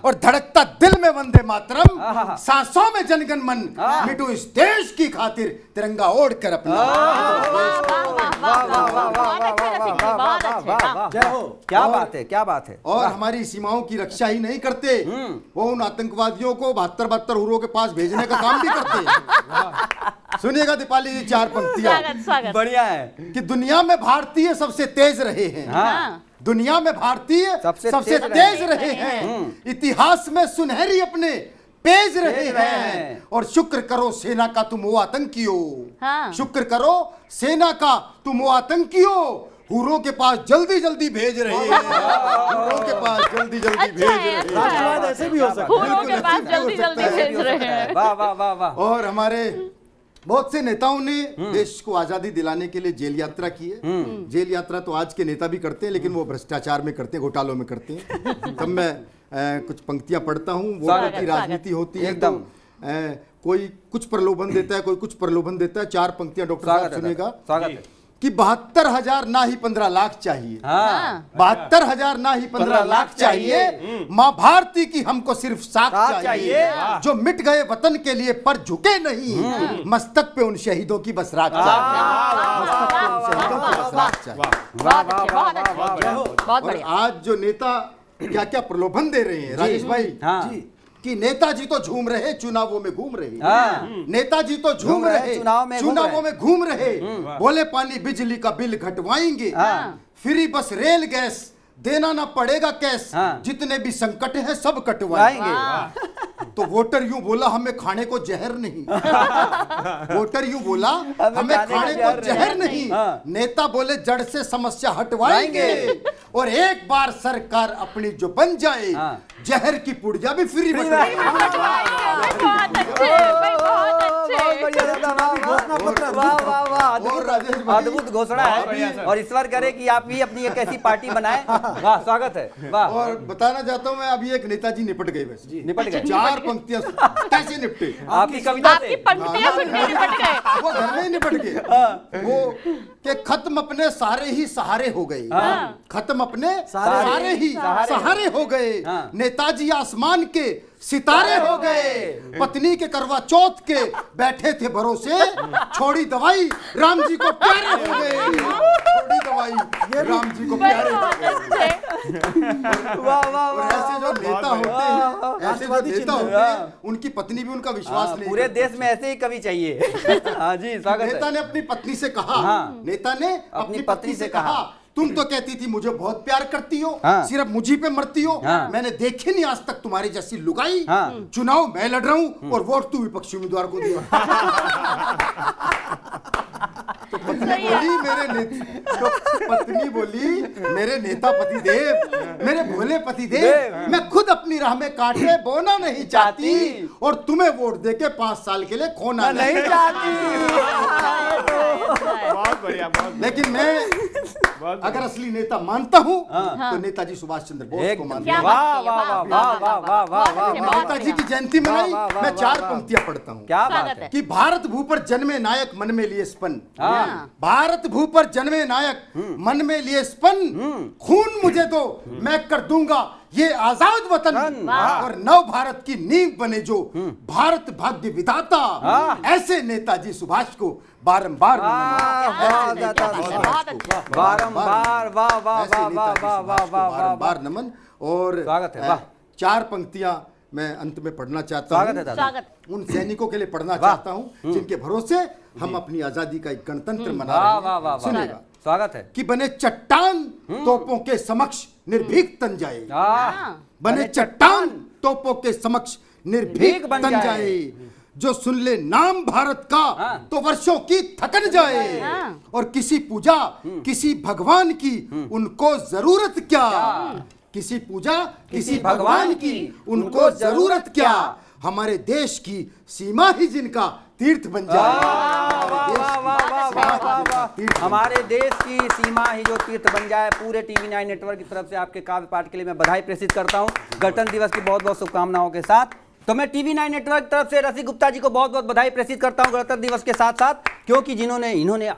और धड़कता दिल में वंदे मातरम, सांसों में जनगण मन, मिटू इस देश की खातिर तिरंगा ओढ़ कर अपना। जय हो। क्या बात है, क्या बात है। और हमारी सीमाओं की रक्षा ही नहीं करते, वो उन आतंकवादियों को 72 हुरों के पास भेजने का काम भी करते। सुनिएगा दीपाली जी 4 पंक्तियां। स्वागत स्वागत। बढ़िया है। कि दुनिया में भारतीय सबसे तेज रहे हैं। हाँ। दुनिया में भारतीय सबसे सबसे तेज तेज रहे हैं, इतिहास में सुनहरी अपने पेज रहे हैं। और शुक्र करो सेना का तुम वो आतंकियों, हाँ। शुक्र करो सेना का तुम वो आतंकियों, हुरों के पास जल्दी जल्दी भेज रहे हैं, हुरों के पास जल्दी जल्दी अच्छा भेज है, रहे हैं। अच्छा है। राष्ट्रवाद ऐसे भी हो सकता है। फूलों के पास जल्दी जल्दी भेज रहे हैं। वाह वाह वाह वाह। और हमारे बहुत से नेताओं ने देश को आजादी दिलाने के लिए जेल यात्रा की है। जेल यात्रा तो आज के नेता भी करते हैं, लेकिन वो भ्रष्टाचार में करते हैं, घोटालों में करते हैं। तब मैं कुछ पंक्तियां पढ़ता हूँ। वोटों स्वागत, की राजनीति होती है एकदम। तो कोई कुछ प्रलोभन देता है, कोई कुछ प्रलोभन देता है। 4 पंक्तियां डॉक्टर स्वागत साहब है, सुनेगा स्वागत है। कि 72,000 ना ही 15 लाख चाहिए। हाँ 72,000 ना ही 15 लाख चाहिए, माँ भारती की हमको सिर्फ साख साख चाहिए, जो मिट गए वतन के लिए पर झुके नहीं, मस्तक पे उन शहीदों की बस राख चाहिए, मस्तक पे उन शहीदों की बस राख चाहिए। बहुत अच्छे, बहुत अच्छे, बहुत और बढ़िया। आज जो नेता क्या क्या प्रलोभन दे रहे हैं राजेश भाई, हाँ। जी, कि नेताजी तो झूम रहे चुनावों में घूम रहे, हाँ। नेताजी तो झूम रहे चुनावों में घूम रहे, बोले पानी बिजली का बिल घटवाएंगे, फ्री बस रेल गैस देना ना पड़ेगा कैश, हाँ। जितने भी संकट हैं सब कटवाएंगे। तो वोटर यूं बोला हमें खाने को जहर नहीं, वोटर यूं बोला हमें खाने को जहर नहीं, हाँ। नेता बोले जड़ से समस्या हटवाएंगे, और एक बार सरकार अपनी जो बन जाए, हाँ। जहर की पुड़िया भी फ्री बहुत अच्छे, भाई बहुत अच्छे। और राजेश भाई, अद्भुत घोषणा है। और ईश्वर करे कि आप भी अपनी एक ऐसी पार्टी बनाए। वाह स्वागत है। वाह और बताना चाहता हूँ मैं, अभी एक नेताजी निपट गए, वैसे निपट गए। 4 पंक्तियां कैसे निपटे, आपकी कविता आपकी पंक्तियां सुन के निपट गए। वो घर में ही निपट गए। वो के खत्म अपने सारे ही सहारे हो गए, खत्म अपने सारे ही सहारे हो गए, नेताजी आसमान के सितारे हो गए, पत्नी के करवा चौथ के बैठे थे भरोसे, छोड़ी दवाई राम जी को प्यारे हो गए, छोड़ी दवाई राम जी को प्यारे हो गए। वाह वाह और ऐसे जो नेता होते हैं, ऐसे जो नेता होते हैं, उनकी पत्नी भी उनका विश्वास नहीं पूरे करती। देश में ऐसे ही कवि चाहिए। हाँ जी स्वागत नेता है। ने अपनी पत्नी से कहा, हाँ। नेता ने अपनी पत्नी से कहा, तुम तो कहती थी मुझे बहुत प्यार करती हो, हाँ। सिर्फ मुझी पे मरती हो, हाँ। मैंने देखी नहीं आज तक तुम्हारी जैसी लुगाई, हाँ। चुनाव मैं लड़ रहा हूं और वोट तू विपक्षी उम्मीदवार को दिया। तो पत्नी बोली मेरे नेता पति देव, मेरे भोले पति देव, मैं खुद अपनी राह में कांटे बोना नहीं चाहती, और तुम्हें वोट देके 5 साल के लिए खोना नहीं चाहती। बहुत बढ़िया, बहुत लेकिन मैं अगर असली नेता मानता हूँ तो नेताजी सुभाष चंद्र बोस को मानता हूँ। वाह वाह वाह वाह वाह वाह वाह वाह। नेताजी की जयंती मनाई, वाह, वाह, मैं वाह, 4 वाह। पंक्तियां पढ़ता हूँ। क्या बात स्वागत है। है। कि भारत भू पर जन्मे नायक मन में लिए स्पन, हाँ। भारत भू पर जन्मे नायक मन में लिए स्पन, खून मुझे दो मैं कर दूंगा ये आजाद वतन, और नव भारत की नींव बने जो भारत भाग्य विधाता, ऐसे नेताजी सुभाष को बारंबार बारंबार वाह वाह वाह वाह वाह वाह वाह बारंबार नमन। और स्वागत है, वाह। 4 पंक्तियां मैं अंत में पढ़ना चाहता स्वागत है हूँ, दादा। स्वागत। उन सैनिकों के लिए पढ़ना चाहता हूँ जिनके भरोसे हम अपनी आजादी का एक गणतंत्र मना वाह रहे वाह हैं। वाह सुनिएगा स्वागत है। कि बने चट्टान तोपों के समक्ष निर्भीक तन जाए, बने चट्टान तोपों के समक्ष निर्भीक बन तन जाए। जाए, जो सुन ले नाम भारत का तो वर्षों की थकन जाए, और किसी पूजा किसी भगवान की उनको जरूरत क्या, किसी पूजा किसी भगवान की उनको जरूरत क्या, हमारे देश की सीमा ही जिनका तीर्थ बन जाए। हमारे देश की सीमा ही जो तीर्थ बन जाए। पूरे टीवी 9 नेटवर्क की तरफ से आपके काव्य पाठ के लिए मैं बधाई प्रेषित करता हूं, गणतंत्र दिवस की बहुत बहुत शुभकामनाओं के साथ। तो मैं टीवी 9 नेटवर्क की तरफ से रसिक गुप्ता जी को बहुत बहुत बधाई प्रेषित करता हूं गणतंत्र दिवस के साथ साथ, क्योंकि इन्होंने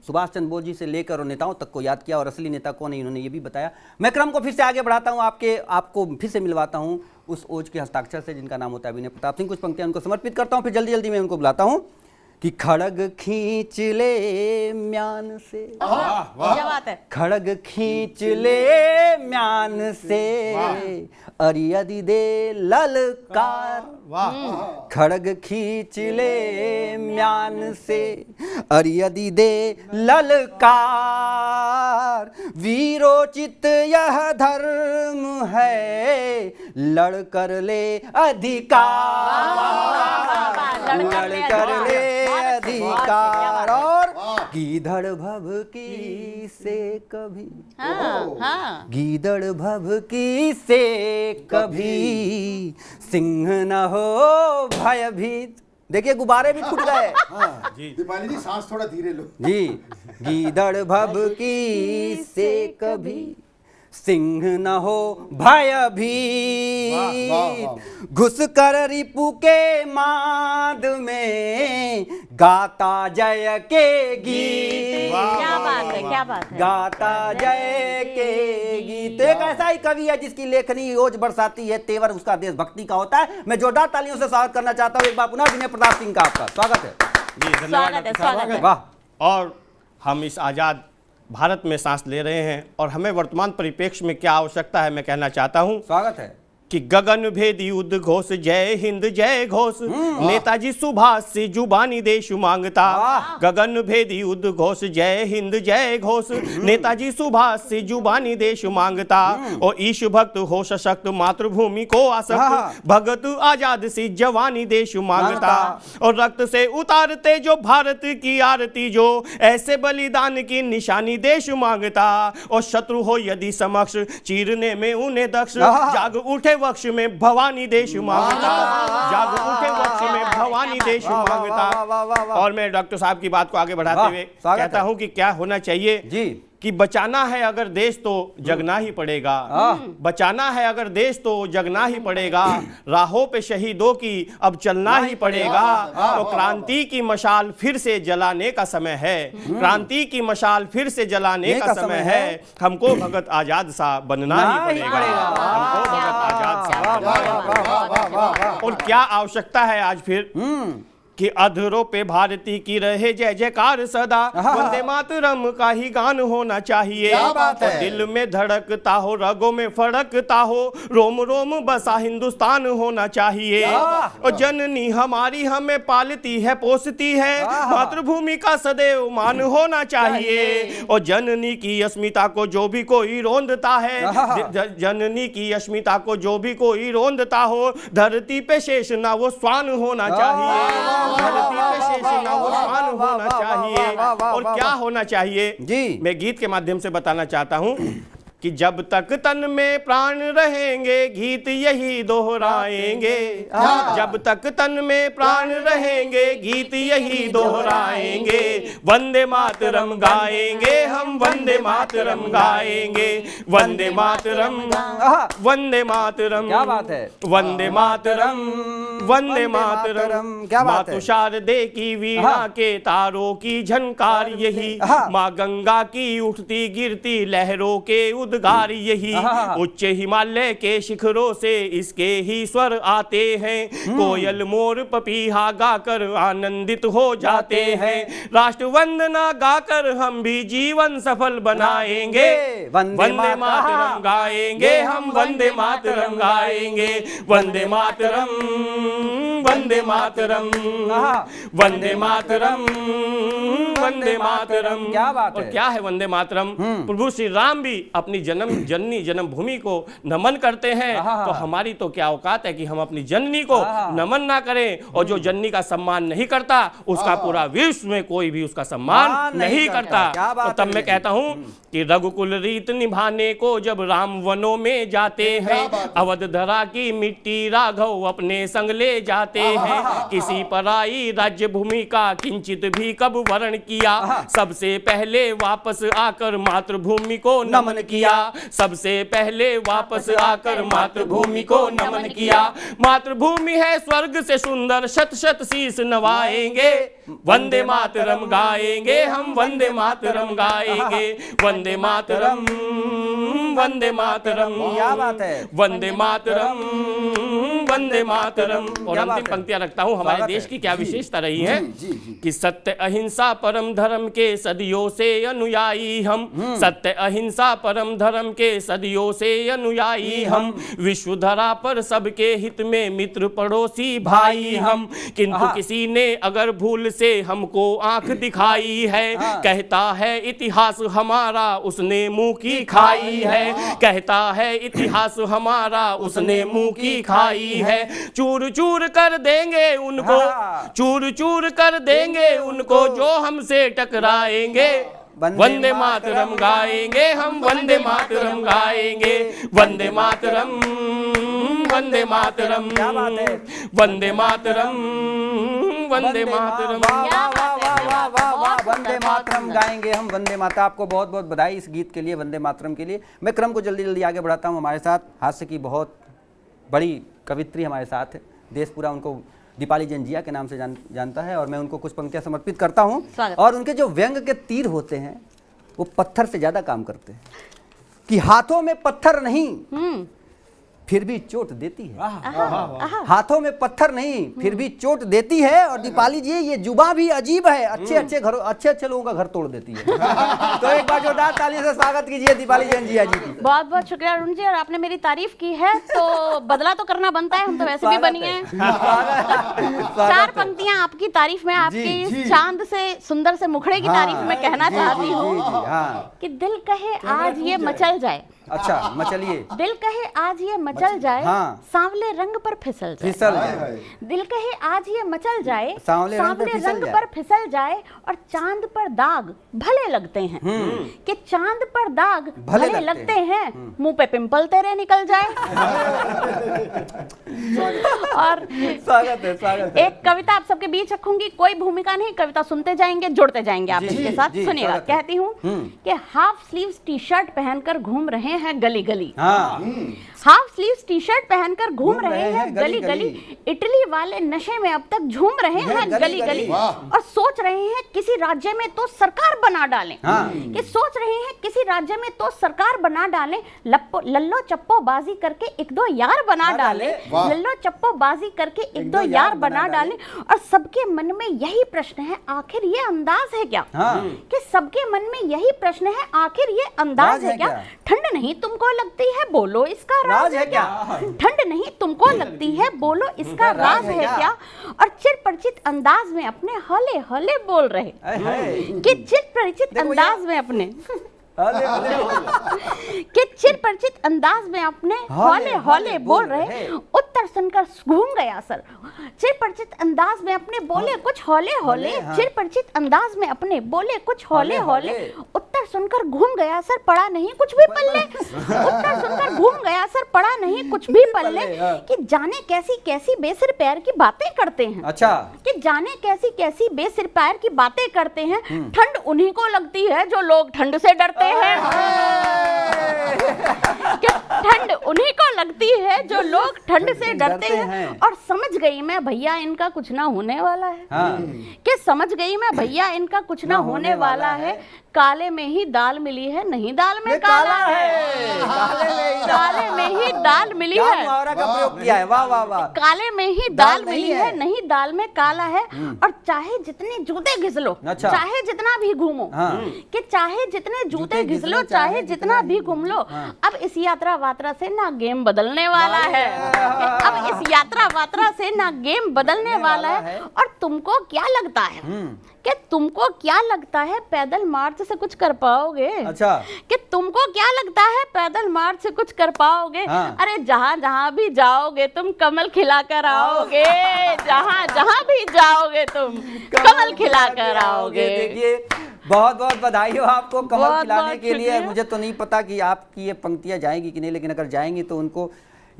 सुभाष चंद्र बोस जी से लेकर और नेताओं तक को याद किया, और असली नेता कौन है इन्होंने ये भी बताया। मैं क्रम को फिर से आगे बढ़ाता हूं, आपको फिर से मिलवाता हूं उस ओज के हस्ताक्षर से जिनका नाम होता है अभिनय प्रताप सिंह। कुछ पंक्तियां उनको समर्पित करता हूं, फिर जल्दी जल्दी मैं उनको बुलाता हूं कि खड़ग खींच ले म्यान से, क्या बात है, खड़ग खींच ले म्यान से, अरियदि दे ललकार, खड़ग खींच ले म्यान से, अरियदि दे ललकार, वीरोचित यह धर्म है, लड़ कर ले अधिकार, लड़ कर ले अधिकार, और गीदड़ भभकी से कभी, गीदड़ भभकी से कभी, सिंह न हो भयभीत। देखिए गुब्बारे भी फूट गए। दीपाली जी सांस थोड़ा धीरे लो जी। गीदड़ भभकी से कभी, सिंह न हो भयभीत, घुस कर रिपु के माद में, गाता जय के गीत। क्या बात है, क्या बात है, गाता जय के गीत। एक ऐसा ही कवि है जिसकी लेखनी ओज बरसाती है, तेवर उसका देशभक्ति का होता है। मैं जोरदार तालियों से स्वागत करना चाहता हूँ एक बार पुनः विनय प्रताप सिंह का। आपका स्वागत है जी, स्वागत है, स्वागत है। वाह। और हम इस आज़ाद भारत में सांस ले रहे हैं, और हमें वर्तमान परिप्रेक्ष्य में क्या आवश्यकता है मैं कहना चाहता हूं स्वागत है कि गगन भेदी उद्घोष, जय हिंद जय घोष, नेताजी सुभाष से जुबानी देश मांगता। गगन भेदी उद्घोष, जय हिंद जय घोष, नेताजी सुभाष से जुबानी देश मांगता। और ईश भक्त हो सशक्त, मातृभूमि को आसक्त, भगत आजाद से जवानी देश मांगता। और रक्त से उतारते जो भारत की आरती, जो ऐसे बलिदान की निशानी देश मांगता। और शत्रु हो यदि समक्ष, चीरने में उन्हें दक्ष, जाग उठे वक्ष में भवानी देश मांगता, जाग उठे वक्ष में भवानी देश मांगता। और मैं डॉक्टर साहब की बात को आगे बढ़ाते हुए कहता हूं कि क्या होना चाहिए जी, कि बचाना है अगर देश तो जगना ही पड़ेगा, बचाना है अगर देश तो जगना ही पड़ेगा, राहों पे शहीदों की अब चलना ही पड़ेगा। तो क्रांति की मशाल फिर से जलाने का समय है, क्रांति की मशाल फिर से जलाने का समय है। हमको भगत आजाद सा बनना ही पड़ेगा, हमको भगत आजाद सा बनना। और क्या आवश्यकता है आज फिर कि अधरों पे भारती की रहे जय जयकार सदा, वंदे मातरम का ही गान होना चाहिए। और दिल में धड़कता हो, रगों में फड़कता हो, रोम रोम बसा हिंदुस्तान होना चाहिए। और जननी हमारी हमें पालती है पोसती है, मातृभूमि का सदैव मान होना चाहिए। और जननी की अस्मिता को जो भी कोई रोंदता है, जननी की अस्मिता को जो भी कोई रोंदता हो, धरती पे शेष ना वो स्वान होना चाहिए, धरती पे शेष ना वो स्वान होना चाहिए। और क्या होना चाहिए जी, मैं गीत के माध्यम से बताना चाहता हूं कि जब तक तन में प्राण रहेंगे गीत यही दोहराएंगे, जब तक तन में प्राण रहेंगे गीत यही दोहराएंगे। वंदे मातरम गाएंगे हम, वंदे मातरम गाएंगे, वंदे मातरम, वंदे मातरम, क्या बात है, वंदे मातरम, वंदे मातरम। क्या बात है। मातु शारदे की वीणा के तारों की झनकार यही, माँ गंगा की उठती गिरती लहरों के उद्गार यही। उच्च हिमालय के शिखरों से इसके ही स्वर आते हैं, कोयल मोर पपीहा गाकर आनंदित हो जाते हैं। राष्ट्र वंदना गाकर हम भी जीवन सफल बनाएंगे, वंदे मातरम गाएंगे हम, वंदे मातरम गाएंगे, वंदे मातरम, वंदे मातरम, वंदे मातरम, वंदे मातरम। क्या बात है। और क्या है वंदे मातरम? प्रभु श्री राम भी अपनी अपनी जननी जन्मभूमि को नमन करते हैं, तो हमारी तो क्या औकात है कि हम अपनी जननी को नमन ना करें। और जो जननी का सम्मान नहीं करता उसका पूरा विश्व में कोई भी उसका सम्मान नहीं करता। तो तब मैं कहता हूं कि रघुकुल रीत निभाने को जब राम वनों में जाते हैं, अवध धरा की मिट्टी राघव अपने संग ले जाते हैं। किसी पराई राज्य भूमि का किंचित भी कब वर्ण किया, सबसे पहले वापस आकर मातृभूमि को नमन किया। सबसे पहले वापस आकर मातृभूमि को नमन किया। मातृभूमि है स्वर्ग से सुंदर, शत शत शीस नवाएंगे। वंदे मातरम गाएंगे हम, वंदे मातरम गाएंगे। वंदे मातरम, वंदे मातरम, क्या बात है, वंदे मातरम, वंदे मातरम। और अंतिम पंक्तियां रखता हूं। हमारे देश की क्या विशेषता रही है कि सत्य अहिंसा परम धर्म के सदियों से अनुयायी हम। सत्य अहिंसा परम धर्म के सदियों से अनुयायी हम। विश्व धरा पर सबके हित में मित्र पड़ोसी भाई हम। किंतु किसी ने अगर भूल से हमको आंख दिखाई है, कहता है इतिहास हमारा उसने मुंह की खाई है। कहता है इतिहास हमारा उसने मुंह की खाई है। चूर चूर कर देंगे उनको, चूर चूर कर देंगे उनको जो हमसे टकराएंगे। वंदे मातरम गाएंगे हम, वंदे मातरम गाएंगे। वंदे मातरम, वंदे मातरम, वंदे मातरम, वंदे मातरम। वंदे मातरम गाएंगे हम, वंदे माता। आपको बहुत बहुत बधाई इस गीत के लिए, वंदे मातरम के लिए। मैं क्रम को जल्दी जल्दी आगे बढ़ाता हूँ। हमारे साथ हास्य की बहुत बड़ी कवित्री हमारे साथ है। देश पूरा उनको दीपाली जंजिया के नाम से जानता है और मैं उनको कुछ पंक्तियां समर्पित करता हूं। और उनके जो व्यंग के तीर होते हैं वो पत्थर से ज्यादा काम करते हैं कि हाथों में पत्थर नहीं फिर भी चोट देती है। हाथों में पत्थर नहीं फिर भी चोट देती है। और दीपाली जी ये जुबा भी अजीब है, अच्छे अच्छे लोगों का घर तोड़ देती है। तो एक बार जोरदार ताली से स्वागत कीजिए दीपाली जंजिया जी की। बहुत बहुत शुक्रिया अरुण जी। और आपने मेरी तारीफ की है तो बदला तो करना बनता है, हम तो वैसे भी बनी हैं। 4 पंक्तियां आपकी तारीफ में, आपकी चांद से सुंदर से मुखड़े की तारीफ में कहना चाहती हूँ कि दिल कहे आज ये मचल जाए। अच्छा मचलिए। दिल कहे आज ये मचल जाए, सांवले रंग पर फिसल जाए। दिल कहे आज ये मचल जाए, सांवले रंग पर फिसल जाए। और चांद पर दाग भले लगते हैं कि चांद पर दाग भले लगते हैं, मुंह पे पिंपल तेरे निकल जाए। और स्वागत है। एक कविता आप सबके बीच रखूंगी, कोई भूमिका नहीं, कविता सुनते जाएंगे, जुड़ते जाएंगे आप इसके साथ। सुनिएगा, कहती हूँ कि हाफ स्लीव्स टी शर्ट पहनकर घूम रहे हैं गली गली। हाफ स्लीव्स टी शर्ट पहनकर घूम रहे हैं गली गली। इटली वाले नशे में अब तक झूम रहे हैं गली गली। और सोच रहे हैं किसी राज्य में तो सरकार बना डालें। कि सोच रहे हैं किसी राज्य में तो सरकार बना डालें। लल्लो चप्पो बाजी करके 1-2 यार बना डालें। लल्लो चप्पो बाजी करके 1-2 यार बना डालें। और सबके मन में यही प्रश्न है, आखिर ये अंदाज है क्या? कि सबके मन में यही प्रश्न है, आखिर ये अंदाज है क्या? ठंड नहीं तुमको लगती है, बोलो इसका राज है क्या? ठंड नहीं तुमको लगती है, बोलो इसका राज है क्या? और चिर परिचित अंदाज में अपने हौले हौले बोल रहे कि चिर परिचित अंदाज में अपने कि चिर परिचित अंदाज में अपने हौले हौले बोल रहे। उत्तर सुनकर घूम गया सर, चिर परिचित अंदाज में अपने बोले कुछ हौले हौले। चिर परिचित अंदाज में अपने बोले कुछ हौले हौले। उत्तर सुनकर घूम गया सर, पड़ा नहीं कुछ भी पल्ले। उत्तर सुनकर घूम गया सर, पड़ा नहीं कुछ भी पल्ले। कि जाने कैसी कैसी बेसिर पैर की बातें करते हैं। अच्छा, कि जाने कैसी कैसी बेसिर पैर की बातें करते हैं। ठंड उन्हीं को लगती है जो लोग ठंड से डरते हैं। कि ठंड उन्हीं को लगती है जो लोग ठंड से डरते हैं। और समझ गई मैं भैया इनका कुछ ना होने वाला है। कि समझ गई मैं भैया इनका कुछ ना होने वाला है। काले में ही दाल मिली है, नहीं दाल में काला है। काले में ही दाल मिली है, का प्रयोग किया है। वाह वाह वाह। काले में ही दाल मिली है, नहीं दाल में काला है। और चाहे जितने जूते घिस लो, चाहे जितना भी घूमो, कि चाहे जितने जूते घिस लो, चाहे जितना भी घूम लो, अब इस यात्रा वात्रा से ना गेम बदलने वाला है। अब इस यात्रा वात्रा से ना गेम बदलने वाला है। और तुमको क्या लगता है कि तुमको क्या लगता है पैदल मार्च से कुछ कर पाओगे? अच्छा, कि तुमको क्या लगता है पैदल मार्च से कुछ कर पाओगे? हाँ। अरे जहां जहां भी जाओगे तुम कमल खिलाकर आओगे, जहां जहां भी जाओगे तुम कमल खिलाकर आओगे। देखिए, बहुत बहुत बधाई हो आपको कमल बहुत खिलाने बहुत के लिए। शुक्रिया। मुझे तो नहीं पता कि आपकी ये पंक्तियां जाएंगी कि नहीं, लेकिन अगर जाएंगी तो उनको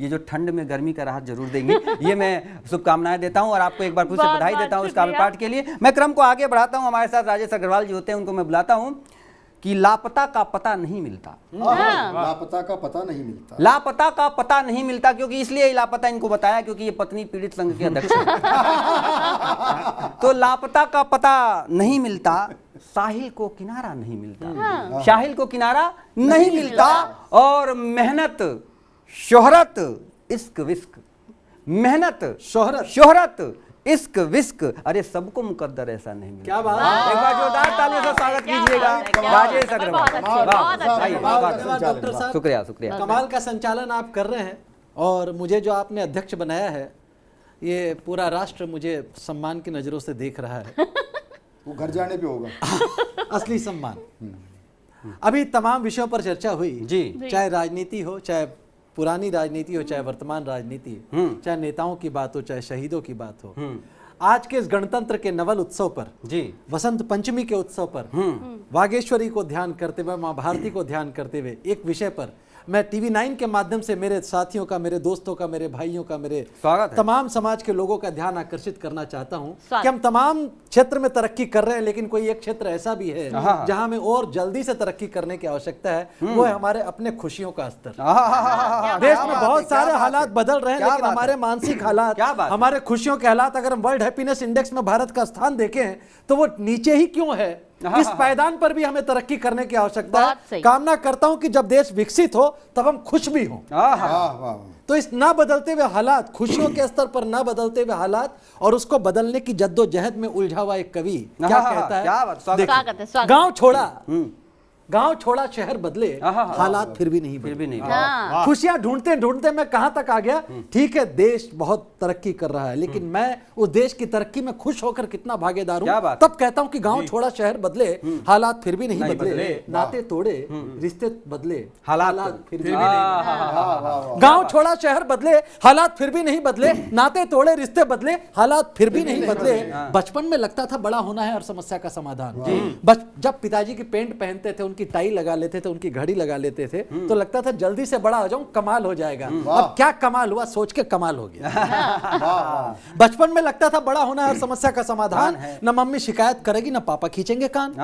ये जो ठंड में गर्मी का राहत जरूर देंगी। ये मैं शुभकामनाएं देता हूं और आपको एक बार फिर से बहुत बधाई बहुत देता हूं इस शुक्रिया। काव्य पाठ के लिए। मैं क्रम को आगे बढ़ाता हूं। हमारे साथ राजेश अग्रवाल जी होते हैं, उनको मैं बुलाता हूं कि लापता का पता नहीं मिलता। लापता का पता नहीं मिलता। लापता का पता नहीं मिलता, क्योंकि इसलिए लापता इनको बताया क्योंकि ये पत्नी पीड़ित संघ के अध्यक्ष हैं। तो लापता का पता नहीं मिलता, साहिल को किनारा नहीं मिलता, साहिल को किनारा नहीं मिलता। और मेहनत शोहरत इश्क विस्क, मेहनत शोहरत शोहरत इश्क विस्क, अरे सबको मुकद्दर ऐसा नहीं मिलता। क्या बात। एक बार जोरदार तालियों से स्वागत कीजिएगा राजेश अग्रवाल। बहुत अच्छे, बहुत अच्छे। धन्यवाद डॉक्टर साहब, शुक्रिया शुक्रिया। कमाल का संचालन आप कर रहे हैं और मुझे जो आपने अध्यक्ष बनाया है, ये पूरा राष्ट्र मुझे सम्मान की नजरों से देख रहा है। वो घर जाने पे होगा। असली सम्मान। अभी तमाम विषयों पर चर्चा हुई जी। चाहे राजनीति हो, चाहे पुरानी राजनीति हो, चाहे वर्तमान राजनीति, चाहे नेताओं की बात हो, चाहे शहीदों की बात हो। आज के इस गणतंत्र के नवल उत्सव पर, जी, वसंत पंचमी के उत्सव पर, वागेश्वरी को ध्यान करते हुए, माँ भारती को ध्यान करते हुए एक विषय पर मैं टीवी 9 के माध्यम से मेरे साथियों का, मेरे दोस्तों का, मेरे भाइयों का, मेरे स्वागत है। तमाम समाज के लोगों का ध्यान आकर्षित करना चाहता हूं स्वागत। कि हम तमाम क्षेत्र में तरक्की कर रहे हैं, लेकिन कोई एक क्षेत्र ऐसा भी है जहां हमें और जल्दी से तरक्की करने की आवश्यकता है। वो है हमारे अपने खुशियों का स्तर। देश में बहुत सारे हालात बदल रहे हैं, लेकिन हमारे मानसिक हालात, क्या बात है? हमारे खुशियों के हालात, अगर हम वर्ल्ड हैप्पीनेस इंडेक्स में भारत का स्थान देखें तो वो नीचे ही क्यों है? इस पायदान पर भी हमें तरक्की करने की आवश्यकता बहुत है। सही। कामना करता हूं कि जब देश विकसित हो तब हम खुश भी हों। वाह वाह। तो इस ना बदलते हुए हालात, खुशियों के स्तर पर ना बदलते हुए हालात और उसको बदलने की जद्दोजहद में उलझा हुआ एक कवि क्या कहता है? क्या बात, स्वागत। देखिए, स्वागत है, स्वागत। गांव छोड़ा शहर बदले, हालात फिर भी नहीं फिर भी नहीं। हाँ। खुशियां ढूंढते ढूंढते मैं कहां तक आ गया। ठीक है, देश बहुत तरक्की कर रहा है, लेकिन मैं उस देश की तरक्की में खुश होकर कितना भागीदार क्या हूं। बात। तब कहता हूं कि गांव छोड़ा शहर बदले, हालात फिर भी नहीं बदले, बदले। नाते तोड़े रिश्ते बदले, हालात फिर भी नहीं। गांव छोड़ा शहर बदले, हालात फिर भी नहीं बदले, नाते तोड़े रिश्ते बदले, हालात फिर भी नहीं बदले। बचपन में लगता था बड़ा होना है हर समस्या का समाधान। जब पिताजी की पेंट पहनते थे, उनकी टाई लगा लेते थे, उनकी घड़ी लगा लेते थे, तो लगता था जल्दी से बड़ा हो जाऊं, कमाल हो जाएगा। अब क्या कमाल हुआ, सोच के कमाल हो गया। बचपन में लगता था बड़ा होना हर समस्या का समाधान, न मम्मी शिकायत करेगी, न पापा खींचेंगे कान।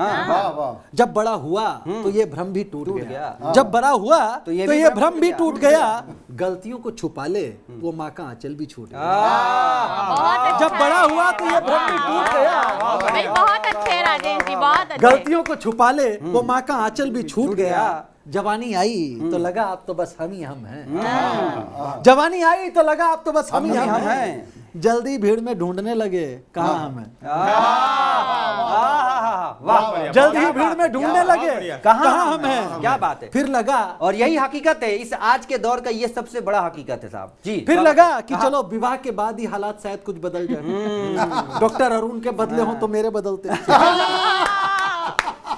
जब बड़ा हुआ तो ये भ्रम भी टूट गया। जब बड़ा हुआ तो ये भ्रम भी टूट गया। गलतियों को छुपा ले, वो माँ का आंचल भी छूट गया। जब बड़ा हुआ तो ये भ्रम भी टूट गया। भाई बहुत अच्छे राजेश जी, बहुत अच्छे। गलतियों को छुपा ले, वो माँ का आंचल भी छूट गया। जवानी आई तो लगा अब तो बस हम ही हम हैं। जवानी आई तो लगा अब तो बस हम ही हम हैं। जल्दी भीड़ में ढूंढने लगे कहाँ हम हैं। जल्दी ही भीड़ में ढूंढने लगे कहाँ हम हैं। क्या बात है। फिर लगा, और यही हकीकत है, इस आज के दौर का ये सबसे बड़ा हकीकत है साहब जी। फिर लगा कि चलो विवाह के बाद ही हालात शायद कुछ बदल जाए। डॉक्टर अरुण के बदले हो तो मेरे बदलते।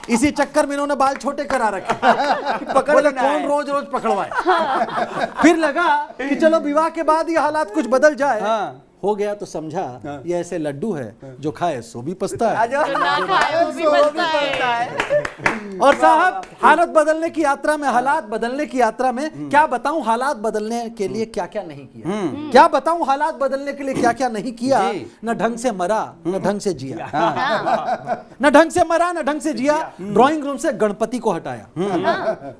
इसी चक्कर में इन्होंने बाल छोटे करा रखे, बोले कौन रोज रोज पकड़वाए। फिर लगा कि चलो विवाह के बाद ही हालात कुछ बदल जाए। हो गया तो समझा ये ऐसे लड्डू है जो खाए सो भी पछता है। जो ना खाए वो भी पछता है। और साहब, हालत बदलने की यात्रा में, हालात बदलने की यात्रा में क्या बताऊं, हालात बदलने के लिए क्या क्या नहीं किया। क्या बताऊं, हालात बदलने के लिए क्या क्या नहीं किया। न ढंग से मरा, न ढंग से जिया। न ढंग से मरा, न ढंग से जिया। ड्राइंग रूम से गणपति को हटाया।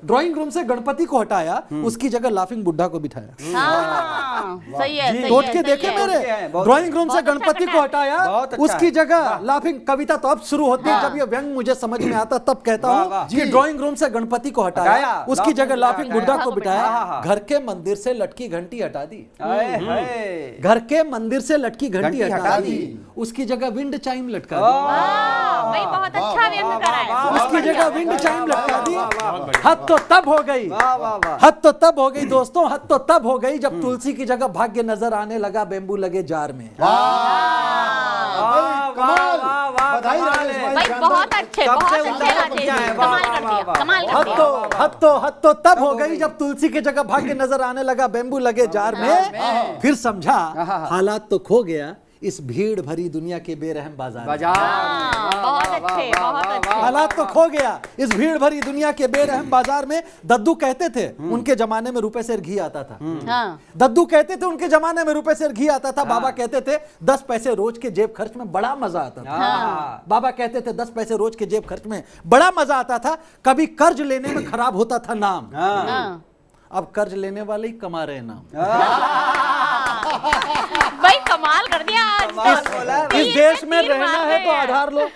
ड्राइंग रूम से गणपति को हटाया, उसकी जगह लाफिंग बुड्ढा को बिठाया। हाँ, सही है। सोच के देखे मेरे, ड्राइंग रूम से गणपति को हटाया, उसकी जगह लाफिंग। कविता तो अब शुरू होती है जब ये व्यंग मुझे समझ में आता, तब कहता हूँ कि ड्राइंग रूम से गणपति को हटाया, उसकी जगह लाफिंग बुड्ढा को बिठाया। घर के मंदिर से लटकी घंटी हटा दी। घर के मंदिर से लटकी घंटी हटा दी, उसकी जगह विंड चाइम लटका दी। भाई बहुत अच्छा व्यंग करा है। उसकी जगह विंड चाइम लटका दी। हद तो तब हो गई, हद तो तब हो गई दोस्तों, हद तो तब हो गई जब तुलसी की जगह भाग्य नजर आने लगा बेम्बू लगे जार में। बधाई राजेश भाई, भाई शानदार। बहुत अच्छे राजेश जी, कमाल कर दिया, कमाल कर दिया। हद तो तब हो गई जब तुलसी की जगह भाग्य नजर आने लगा बेम्बू लगे जार में। फिर समझा हालात तो खो गया इस भीड़ भरी दुनिया के बेरहम बाजार में। बहुत अच्छे, बहुत अच्छे। हालात तो खो गया इस भीड़ भरी दुनिया के बेरहम बाजार में। दद्दू कहते थे उनके जमाने में रुपए से घी आता था। दद्दू कहते थे उनके जमाने में रुपए से घी आता था। बाबा कहते थे 10 पैसे रोज के जेब खर्च में बड़ा मजा आता था। बाबा कहते थे 10 पैसे रोज के जेब खर्च में बड़ा मजा आता था। कभी कर्ज लेने में खराब होता था नाम, अब कर्ज लेने वाले ही कमा रहे नाम। भाई कमाल कर दिया आज। इस देश में रहना है तो आधार लो,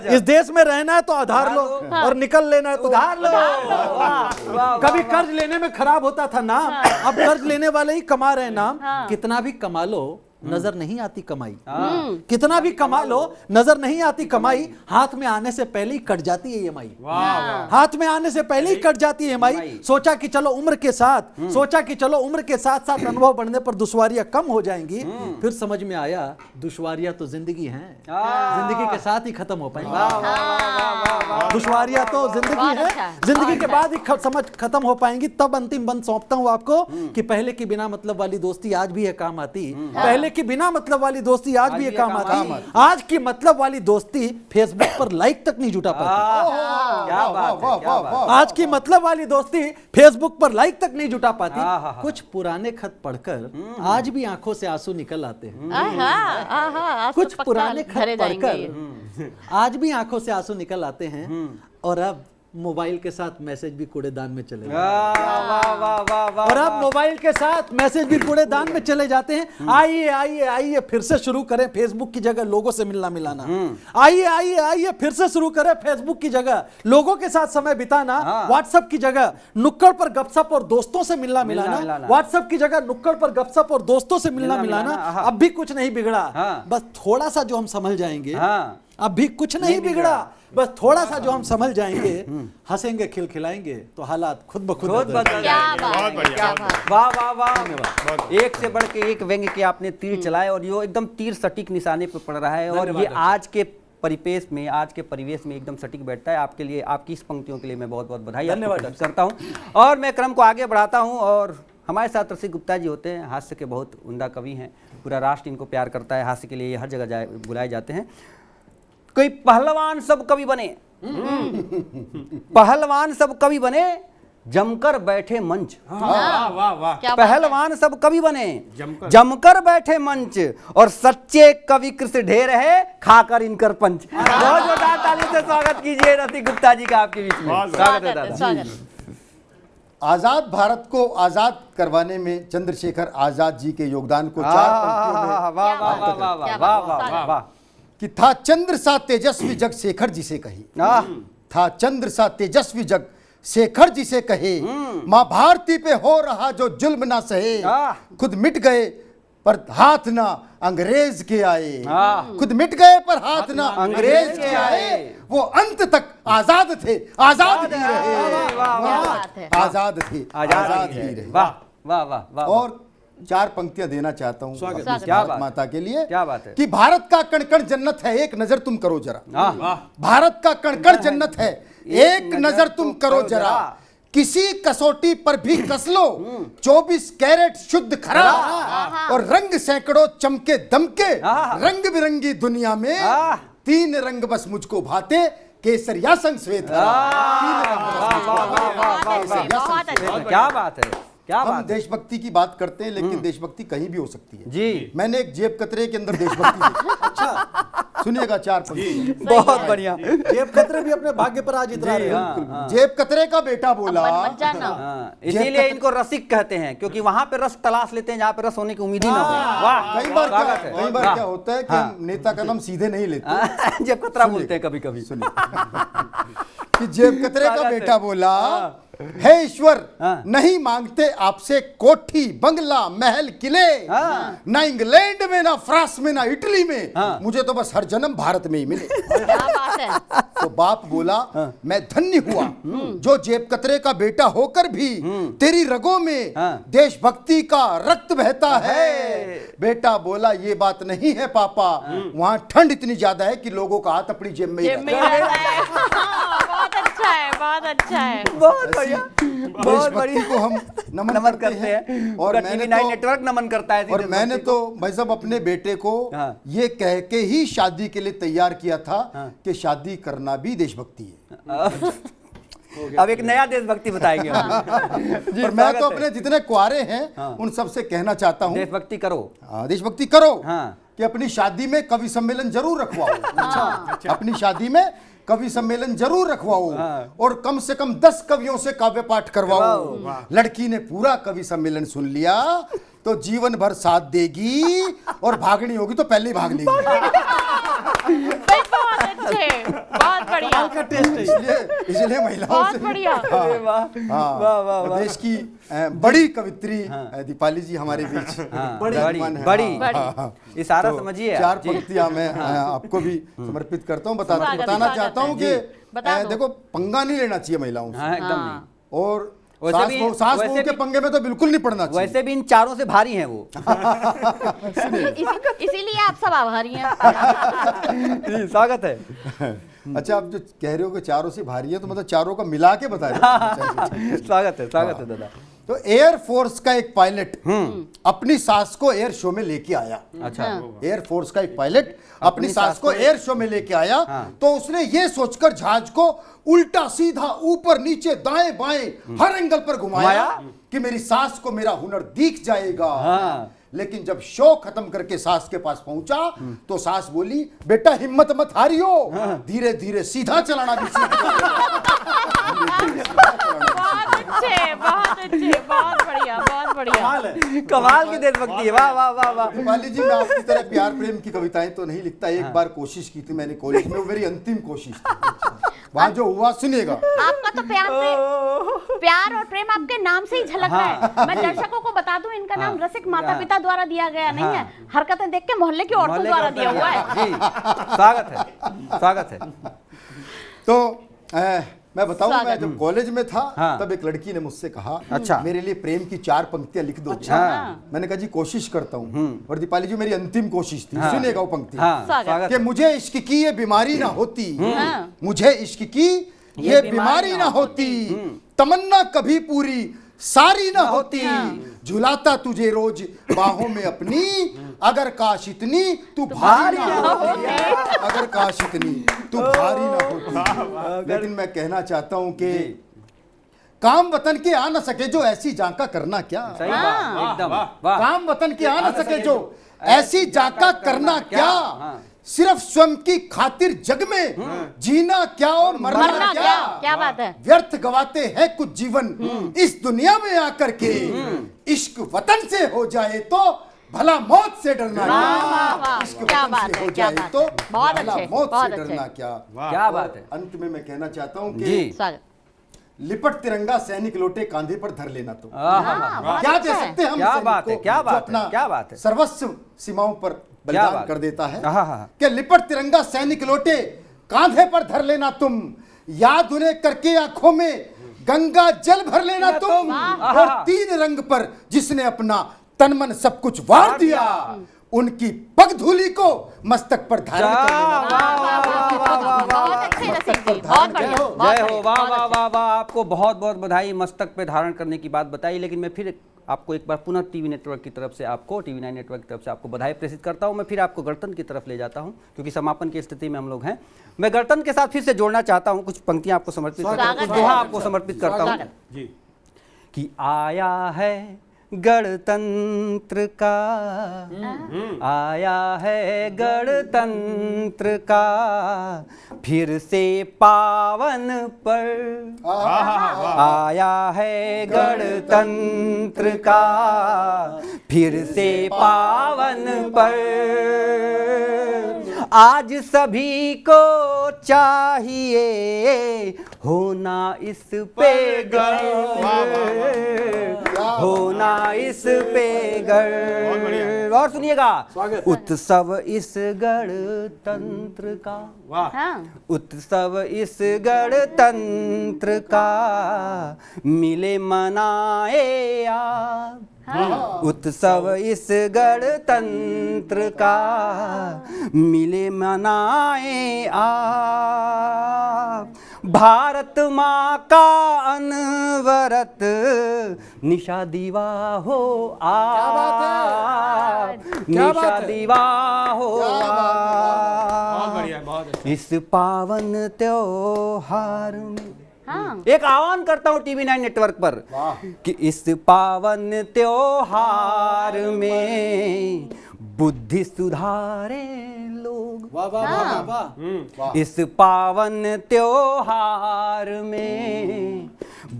इस देश में रहना है तो आधार लो, और निकल लेना है तो उधार लो। कभी कर्ज लेने में खराब होता था नाम, अब कर्ज लेने वाले ही कमा रहे नाम। कितना भी कमा लो नजर नहीं आती कमाई, कितना भी कमा लो नजर नहीं आती कमाई। हाथ में आने से पहले ही कट जाती है EMI, हाथ में आने से पहले ही कट जाती है EMI। सोचा कि चलो उम्र के साथ, सोचा कि चलो उम्र के साथ साथ अनुभव बढ़ने पर दुश्वारियां कम हो जाएंगी। फिर समझ में आया दुश्वारियां तो जिंदगी हैं, जिंदगी के साथ ही खत्म हो पाएंगी। दुश्वारियां तो जिंदगी है, जिंदगी के बाद ही समझ खत्म हो पाएंगी। तब अंतिम बंद सौंपता हूं आपको कि पहले की बिना मतलब वाली दोस्ती आज भी है काम आती, पहले की बिना मतलब वाली दोस्ती आज भी ये काम आती। आज की मतलब वाली दोस्ती फेसबुक पर लाइक तक नहीं जुटा पाती। क्या बात है, क्या बात है। आज की मतलब वाली दोस्ती फेसबुक पर लाइक तक नहीं जुटा पाती। कुछ पुराने खत पढ़कर आज भी आंखों से आंसू निकल आते हैं। कुछ पुराने खत पढ़कर आज भी आंखों से आंसू निकल आते हैं। और अब मोबाइल के साथ मैसेज भी कूड़ेदान में चले जाते हैं। और अब मोबाइल के साथ मैसेज भी कूड़ेदान में चले जाते हैं। आइए आइए आइए फिर से शुरू करें फेसबुक की जगह लोगों से मिलना मिलाना। आइए आइए आइए फिर से शुरू करें फेसबुक की जगह लोगों के साथ समय बिताना। व्हाट्सएप की जगह नुक्कड़ पर गपशप और दोस्तों से मिलना मिलाना। व्हाट्सएप की जगह नुक्कड़ पर गपशप और दोस्तों से मिलना मिलाना। अब भी कुछ नहीं बिगड़ा, बस थोड़ा सा जो हम समझ जाएंगे। अब भी कुछ नहीं बिगड़ा, बस थोड़ा सा जो हम समझ जाएंगे, हंसेंगे खिलखिलाएंगे तो हालात खुद ब खुद बदल जाएंगे। वाह वाह वाह, एक से बढ़ के एक व्यंग्य के आपने तीर चलाए और ये एकदम तीर सटीक निशाने पर पड़ रहा है। और ये आज के परिपेश में, आज के परिवेश में एकदम सटीक बैठता है। आपके लिए, आपकी इस पंक्तियों के लिए मैं बहुत बहुत बधाई धन्यवाद करता हूँ। और मैं क्रम को आगे बढ़ाता हूँ और हमारे साथ रसिक गुप्ता जी होते हैं, हास्य के बहुत उम्दा कवि हैं। पूरा राष्ट्र इनको प्यार करता है, हास्य के लिए हर जगह बुलाए जाते हैं। कोई पहलवान सब कवि बने, पहलवान सब कवि बने, जमकर बैठे मंच। पहलवान सब कवि बने, जमकर बैठे मंच, और सच्चे कवि कृष्ण ढेर है, खाकर इनकर पंच। बहुत जोरदार ताली से स्वागत कीजिए रसिक गुप्ता जी का आपके बीच में। स्वागत है दादा। आजाद भारत को आजाद करवाने में चंद्रशेखर आजाद जी के योगदान को 4 पंक्तियों में कि था चंद्र सा तेजस्वी जग शेखर जी से कही, था चंद्र सा तेजस्वी जग शेखर जी से कहे, मां भारती पे हो रहा जो जुल्म ना सहे, खुद मिट गए पर हाथ ना अंग्रेज के आए, खुद मिट गए पर हाथ ना अंग्रेज के आए, वो अंत तक आजाद थे, आजाद ही रहे, आजाद थे, आजाद ही रहे। वाह वाह वाह। और 4 पंक्तियां देना चाहता हूं भारत माता के लिए। क्या बात है। कि भारत का कण कण जन्नत है, एक नजर तुम करो जरा। भारत का कण कण जन्नत है, एक नजर तुम करो जरा, किसी कसौटी पर भी कस लो, 24 कैरेट शुद्ध खरा, और रंग सैकड़ों चमके दमके, रंग बिरंगी दुनिया में 3 रंग बस मुझको भाते, केसरिया संग श्वेत। क्या बात है, क्या हम बात। देशभक्ति की बात करते हैं, लेकिन देशभक्ति कहीं भी हो सकती है जी। मैंने एक जेब कतरे के अंदर देशभक्ति देखी। अच्छा सुनिएगा 4 पंक्ति। बहुत बढ़िया। जेब कतरे भी अपने भाग्य पर आज इतरा रहे हैं। जेब कतरे का बेटा बोला, इसीलिए इनको रसिक कहते हैं, क्योंकि वहां पे रस तलाश लेते हैं जहाँ पे रस होने की उम्मीद ही ना हो। वाह। कई बार क्या होता है कि हम नेता का नाम सीधे नहीं लेते, जेब कतरा बोलते हैं कभी कभी। सुनिए कि जेब कतरे का बेटा बोला, हे ईश्वर, हाँ। नहीं मांगते आपसे कोठी बंगला महल किले, हाँ। ना इंग्लैंड में ना फ्रांस में ना इटली में, हाँ। मुझे तो बस हर जन्म भारत में ही मिले। क्या बात है। तो बाप बोला, मैं धन्य हुआ जो जेब कतरे का बेटा होकर भी तेरी रगों में हाँ। देशभक्ति का रक्त बहता है। बेटा बोला, ये बात नहीं है पापा, वहां ठंड इतनी ज्यादा है कि लोगों का हाथ अपनी जेब में ही जेब में रहता है। रहता है। हाँ, बहुत अच्छा है, बहुत अच्छा है। बहुत बढ़िया, बहुत देशभक्ति बढ़िया। को हम नमन करते हैं। और मैंने TV9 तो नेटवर्क नमन करता है। और मैंने तो भाई साहब अपने बेटे को हाँ। ये कह के ही शादी के लिए तैयार किया था कि शादी करना भी देशभक्ति है। अब एक नया देशभक्ति बताएंगे हम। जी, और मैं स्वागत तो है। अपने जितने कुआरे हैं उन सबसे कहना चाहता हूँ, देशभक्ति करो। देशभक्ति करो। हाँ। कि अपनी शादी में कवि सम्मेलन जरूर रखवाओ। अच्छा, अपनी शादी में कवि सम्मेलन जरूर रखवाओ। हाँ। और कम से कम 10 कवियों से काव्य पाठ करवाओ। लड़की ने पूरा कवि सम्मेलन सुन लिया तो जीवन भर साथ देगी, और भागनी होगी तो पहले ही भाग लेगी। बहुत अच्छे, बहुत बढ़िया, का टेस्ट है। इसलिए महिलाओं बहुत से बढ़िया। अरे वाह, हाँ, वाह, वाह, और वाह। देश की बड़ी कवित्री दीपाली जी हमारे बीच हाँ, विराजमान हैं। बड़ी, हाँ, हाँ, हाँ। इशारा तो समझिए। 4 जी। पंक्तियां मैं आपको भी समर्पित करता हूँ। स्वागत, बताना स्वागत चाहता हूँ है। कि बता दो। देखो, पंगा नहीं लेना चाहिए महिलाओं से। हाँ, एकदम नहीं। हाँ। और वैसे सास भी- बहू वैसे के भी- पंगे में तो बिल्कुल नहीं पड़ना चाहिए। वैसे भी इन चारों से भारी हैं वो। इसीलिए आप सब आभारी हैं। जी, स्वागत है। अच्छा, आप जो कह रहे हो कि चारों से भारी है, तो मतलब चारों का मिला के बता रहे हो। स्वागत है, स्वागत है दादा। तो एयर फोर्स का एक पायलट अपनी सास को एयर शो में लेके आया। अच्छा। एयर फोर्स का एक पायलट अपनी सास को एयर शो में लेके आया। हाँ। तो उसने ये सोचकर जहाज को उल्टा सीधा ऊपर नीचे दाएं बाएं हर एंगल पर घुमाया कि मेरी सास को मेरा हुनर दिख जाएगा। हाँ। लेकिन जब शो खत्म करके सास के पास पहुंचा तो सास बोली, बेटा हिम्मत मत हारियो, धीरे धीरे सीधा चलाना भी सीख बहुत अच्छे, बहुत बढ़िया, बहुत बढ़िया। कमाल की देशभक्ति है। वाह वाह वाह वाह। दीपाली जी, मैं आपकी तरह प्यार प्रेम की कविताएं तो नहीं लिखता। एक बार कोशिश की थी मैंने कॉलेज में, वो मेरी अंतिम कोशिश थी। वहां जो हुआ सुनिएगा। आपका तो प्यार और प्रेम आपके नाम से ही झलक रहा है। मैं दर्शकों को बता दूं, इनका नाम रसिक माता पिता द्वारा दिया गया नहीं है, हरकतें देख के मोहल्ले की औरतों द्वारा दिया हुआ है। जी, स्वागत है, स्वागत है। तो मैं बताऊं, मैं स्वागत। जब कॉलेज में था हाँ। तब एक लड़की ने मुझसे कहा, अच्छा। मेरे लिए प्रेम की 4 पंक्तियां लिख दो। अच्छा। मैंने कहा जी कोशिश करता हूँ। और दीपाली जी, मेरी अंतिम कोशिश थी। हाँ। सुनिएगा वो पंक्ति हाँ, स्वागत। स्वागत कि है। मुझे इश्क की ये बीमारी ना होती, हाँ। मुझे इश्क की ये बीमारी ना होती, तमन्ना कभी पूरी सारी ना होती, झुलाता तुझे रोज बाहों में अपनी, अगर काश इतनी तू भारी ना होती, अगर काश इतनी तू भारी ना होती। लेकिन मैं कहना चाहता हूं कि काम वतन के आ न सके जो ऐसी जांका करना क्या। सही बात, एकदम वाह। काम वतन के आ न सके जो ऐसी जांका करना क्या। हाँ। सिर्फ स्वयं की खातिर जग में जीना क्या और मरना क्या। क्या बात है। व्यर्थ गवाते हैं कुछ जीवन इस दुनिया में आकर के, इश्क वतन से हो जाए तो भला मौत से डरना क्या। इश्क क्या वतन बात से है, हो क्या जाए बात तो है। बहुत भला अच्छे, मौत बहुत से अच्छे। डरना क्या। क्या बात है। अंत में मैं कहना चाहता हूं जी। कि स्वागत। लिपट तिरंगा सैनिक लौटे कांधे पर धर लेना तो बहुत क्या अच्छा दे है। सकते हैं हम क्या सैनिक बात है, को, क्या जो बात है, अपना क्या बात है। सर्वस्व सीमाओं पर बलिदान बात कर देता है। हाँ, हाँ। कि लिपट तिरंगा सैनिक लौटे कांधे पर धर लेना तुम, याद उन्हें करके आंखों में गंगा जल भर लेना तुम, और 3 रंग पर जिसने अपना तन मन सब कुछ वार दिया, उनकी पग धूली को मस्तक पर धारण कर लेना। बहुत अच्छे रसिक जी, बहुत बढ़िया, बहुत जय हो, बढ़िया, वाह बहुत वाह अच्छे। वाह वाह। आपको बहुत बहुत बधाई मस्तक पे धारण करने की बात बताई। लेकिन मैं फिर आपको एक बार पुनः टीवी नेटवर्क की तरफ से आपको TV9 नेटवर्क की तरफ से आपको बधाई प्रेषित करता हूं। मैं फिर आपको गणतंत्र की तरफ ले जाता हूं क्योंकि समापन की स्थिति में हम लोग हैं। मैं गणतंत्र के साथ फिर से जोड़ना चाहता हूं, कुछ पंक्तियां आपको समर्पित करता हूं, कुछ स्वागत है। दोहा आपको समर्पित करता हूं जी। कि आया है गणतंत्र का, आया है गणतंत्र का फिर से पावन पर, आया है गणतंत्र का फिर से पावन पर, आज सभी को चाहिए होना इस पे गर्व, होना इस पे गर्व। और सुनिएगा, उत्सव इस गणतंत्र का, उत्सव इस गणतंत्र का मिले मनाए आप। उत्सव इस गणतंत्र का मिले मनाए आप। भारत माँ का अनवरत निशा दीवा हो आप, निशा दीवा हो आप। इस पावन त्योहार में एक आह्वान करता हूं टीवी 9 नेटवर्क पर कि इस पावन त्योहार में बुद्धि सुधारे लोग। वाह वाह वाह वाह। इस पावन त्योहार में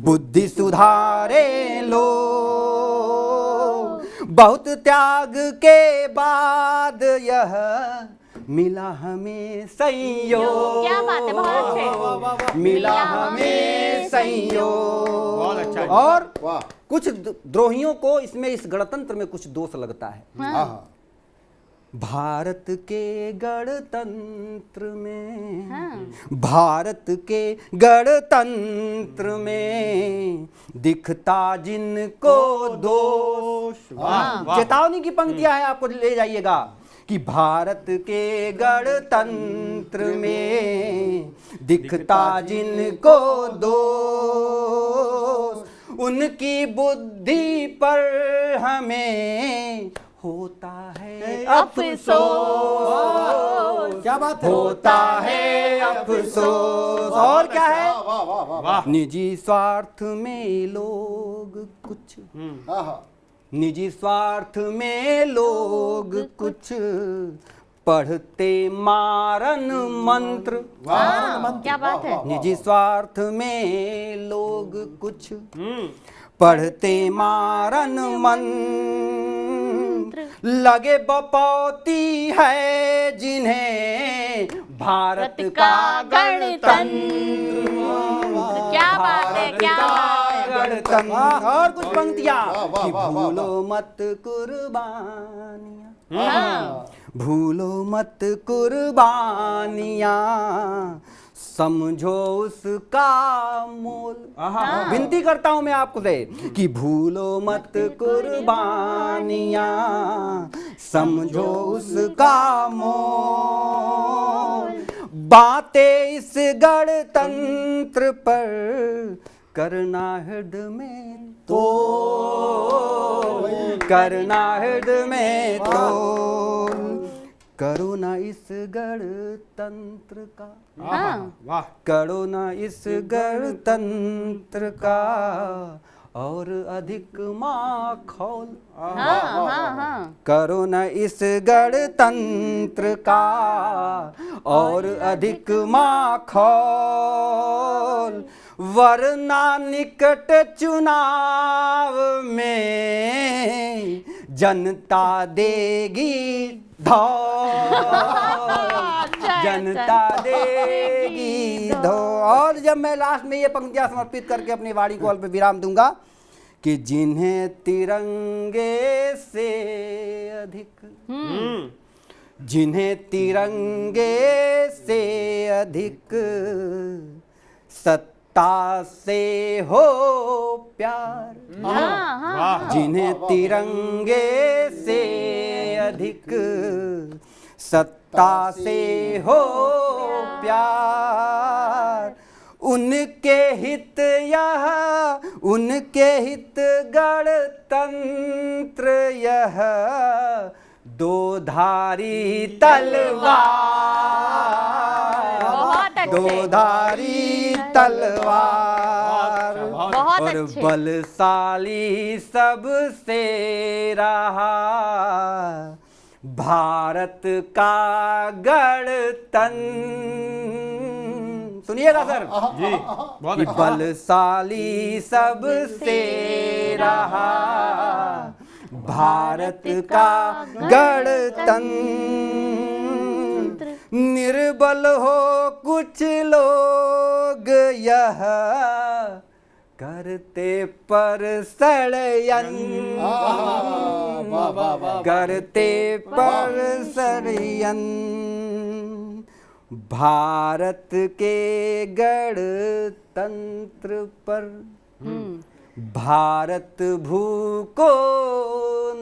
बुद्धि सुधारे लोग। बहुत त्याग के बाद यह मिला हमें संयोग। क्या बात है, बहुत अच्छे। मिला हमें संयोग। बहुत अच्छा। और कुछ द्रोहियों को इसमें इस गणतंत्र में कुछ दोष लगता है। भारत के गणतंत्र में, भारत के गणतंत्र में दिखता जिनको दोष। चेतावनी की पंक्तियां हैं, आपको ले जाइएगा कि भारत के गणतंत्र में दिखता जिनको दोष, उनकी बुद्धि पर हमें होता है अफसोस। क्या बात है, होता है अफसोस। और क्या है, निजी स्वार्थ में लोग कुछ, निजी स्वार्थ में लोग कुछ पढ़ते मारन मंत्र। क्या बात है। निजी स्वार्थ में लोग कुछ पढ़ते मारन मंत्र, लगे बपौती है जिन्हें भारत का गणतंत्र। क्या बात है, क्या गणतंत्र। और कुछ पंक्तियां कि भूलो मत कुर्बानियां, भूलो मत कुर्बानियां, समझो उसका मोल। विनती करता हूं मैं आपको से कि भूलो मत कुर्बानियां, समझो उसका मोल। बातें इस गणतंत्र पर करना हृदय में तो, करना हृदय में तो, करो ना इस गणतंत्र का, करो ना इस गणतंत्र का और अधिक माखौल। करो ना इस गणतंत्र का और अधिक माखौल, वरना निकट चुनाव में जनता देगी जनता देगी धो। और जब मैं लास्ट में ये पंक्तियां समर्पित करके अपनी वाणी को अल्प विराम दूंगा कि जिन्हें तिरंगे से अधिक, जिन्हें तिरंगे से अधिक सत्ता से हो प्यार, जिन्हें तिरंगे से अधिक सत्ता से हो प्यार, उनके हित यह, उनके हित गणतंत्र यह दो धारी तलवार, दो धारी तलवार। और बलशाली सबसे रहा भारत का गणतंत्र। सुनिएगा सर जी, बहुत कि बलशाली सबसे रहा भारत का गणतंत्र। निर्बल हो कुछ लोग यह करते पर षड्यंत्र, करते पर षड्यंत्र। भारत के गणतंत्र पर भारत भू को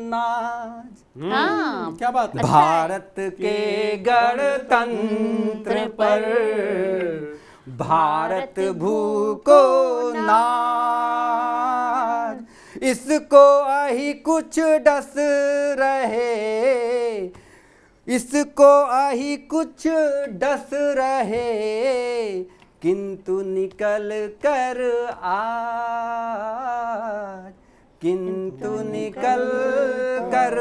नाज। क्या बात है। भारत के गणतंत्र पर भारत भू को नाज। इसको आही कुछ डस रहे, इसको आही कुछ डस रहे, किंतु निकल कर आज, किंतु निकल कर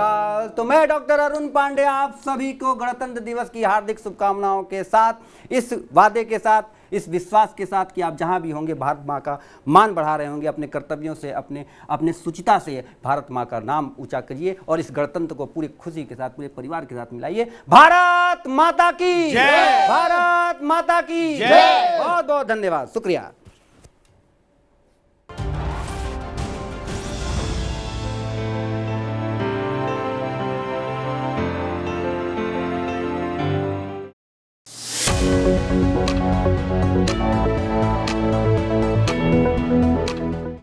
आज। तो मैं डॉक्टर अरुण पांडे आप सभी को गणतंत्र दिवस की हार्दिक शुभकामनाओं के साथ, इस वादे के साथ, इस विश्वास के साथ कि आप जहां भी होंगे भारत माँ का मान बढ़ा रहे होंगे, अपने कर्तव्यों से, अपने सुचिता से भारत माँ का नाम ऊंचा करिए और इस गणतंत्र को पूरी खुशी के साथ, पूरे परिवार के साथ मिलाइए। भारत माता की जय, भारत माता की जय। बहुत बहुत धन्यवाद, शुक्रिया।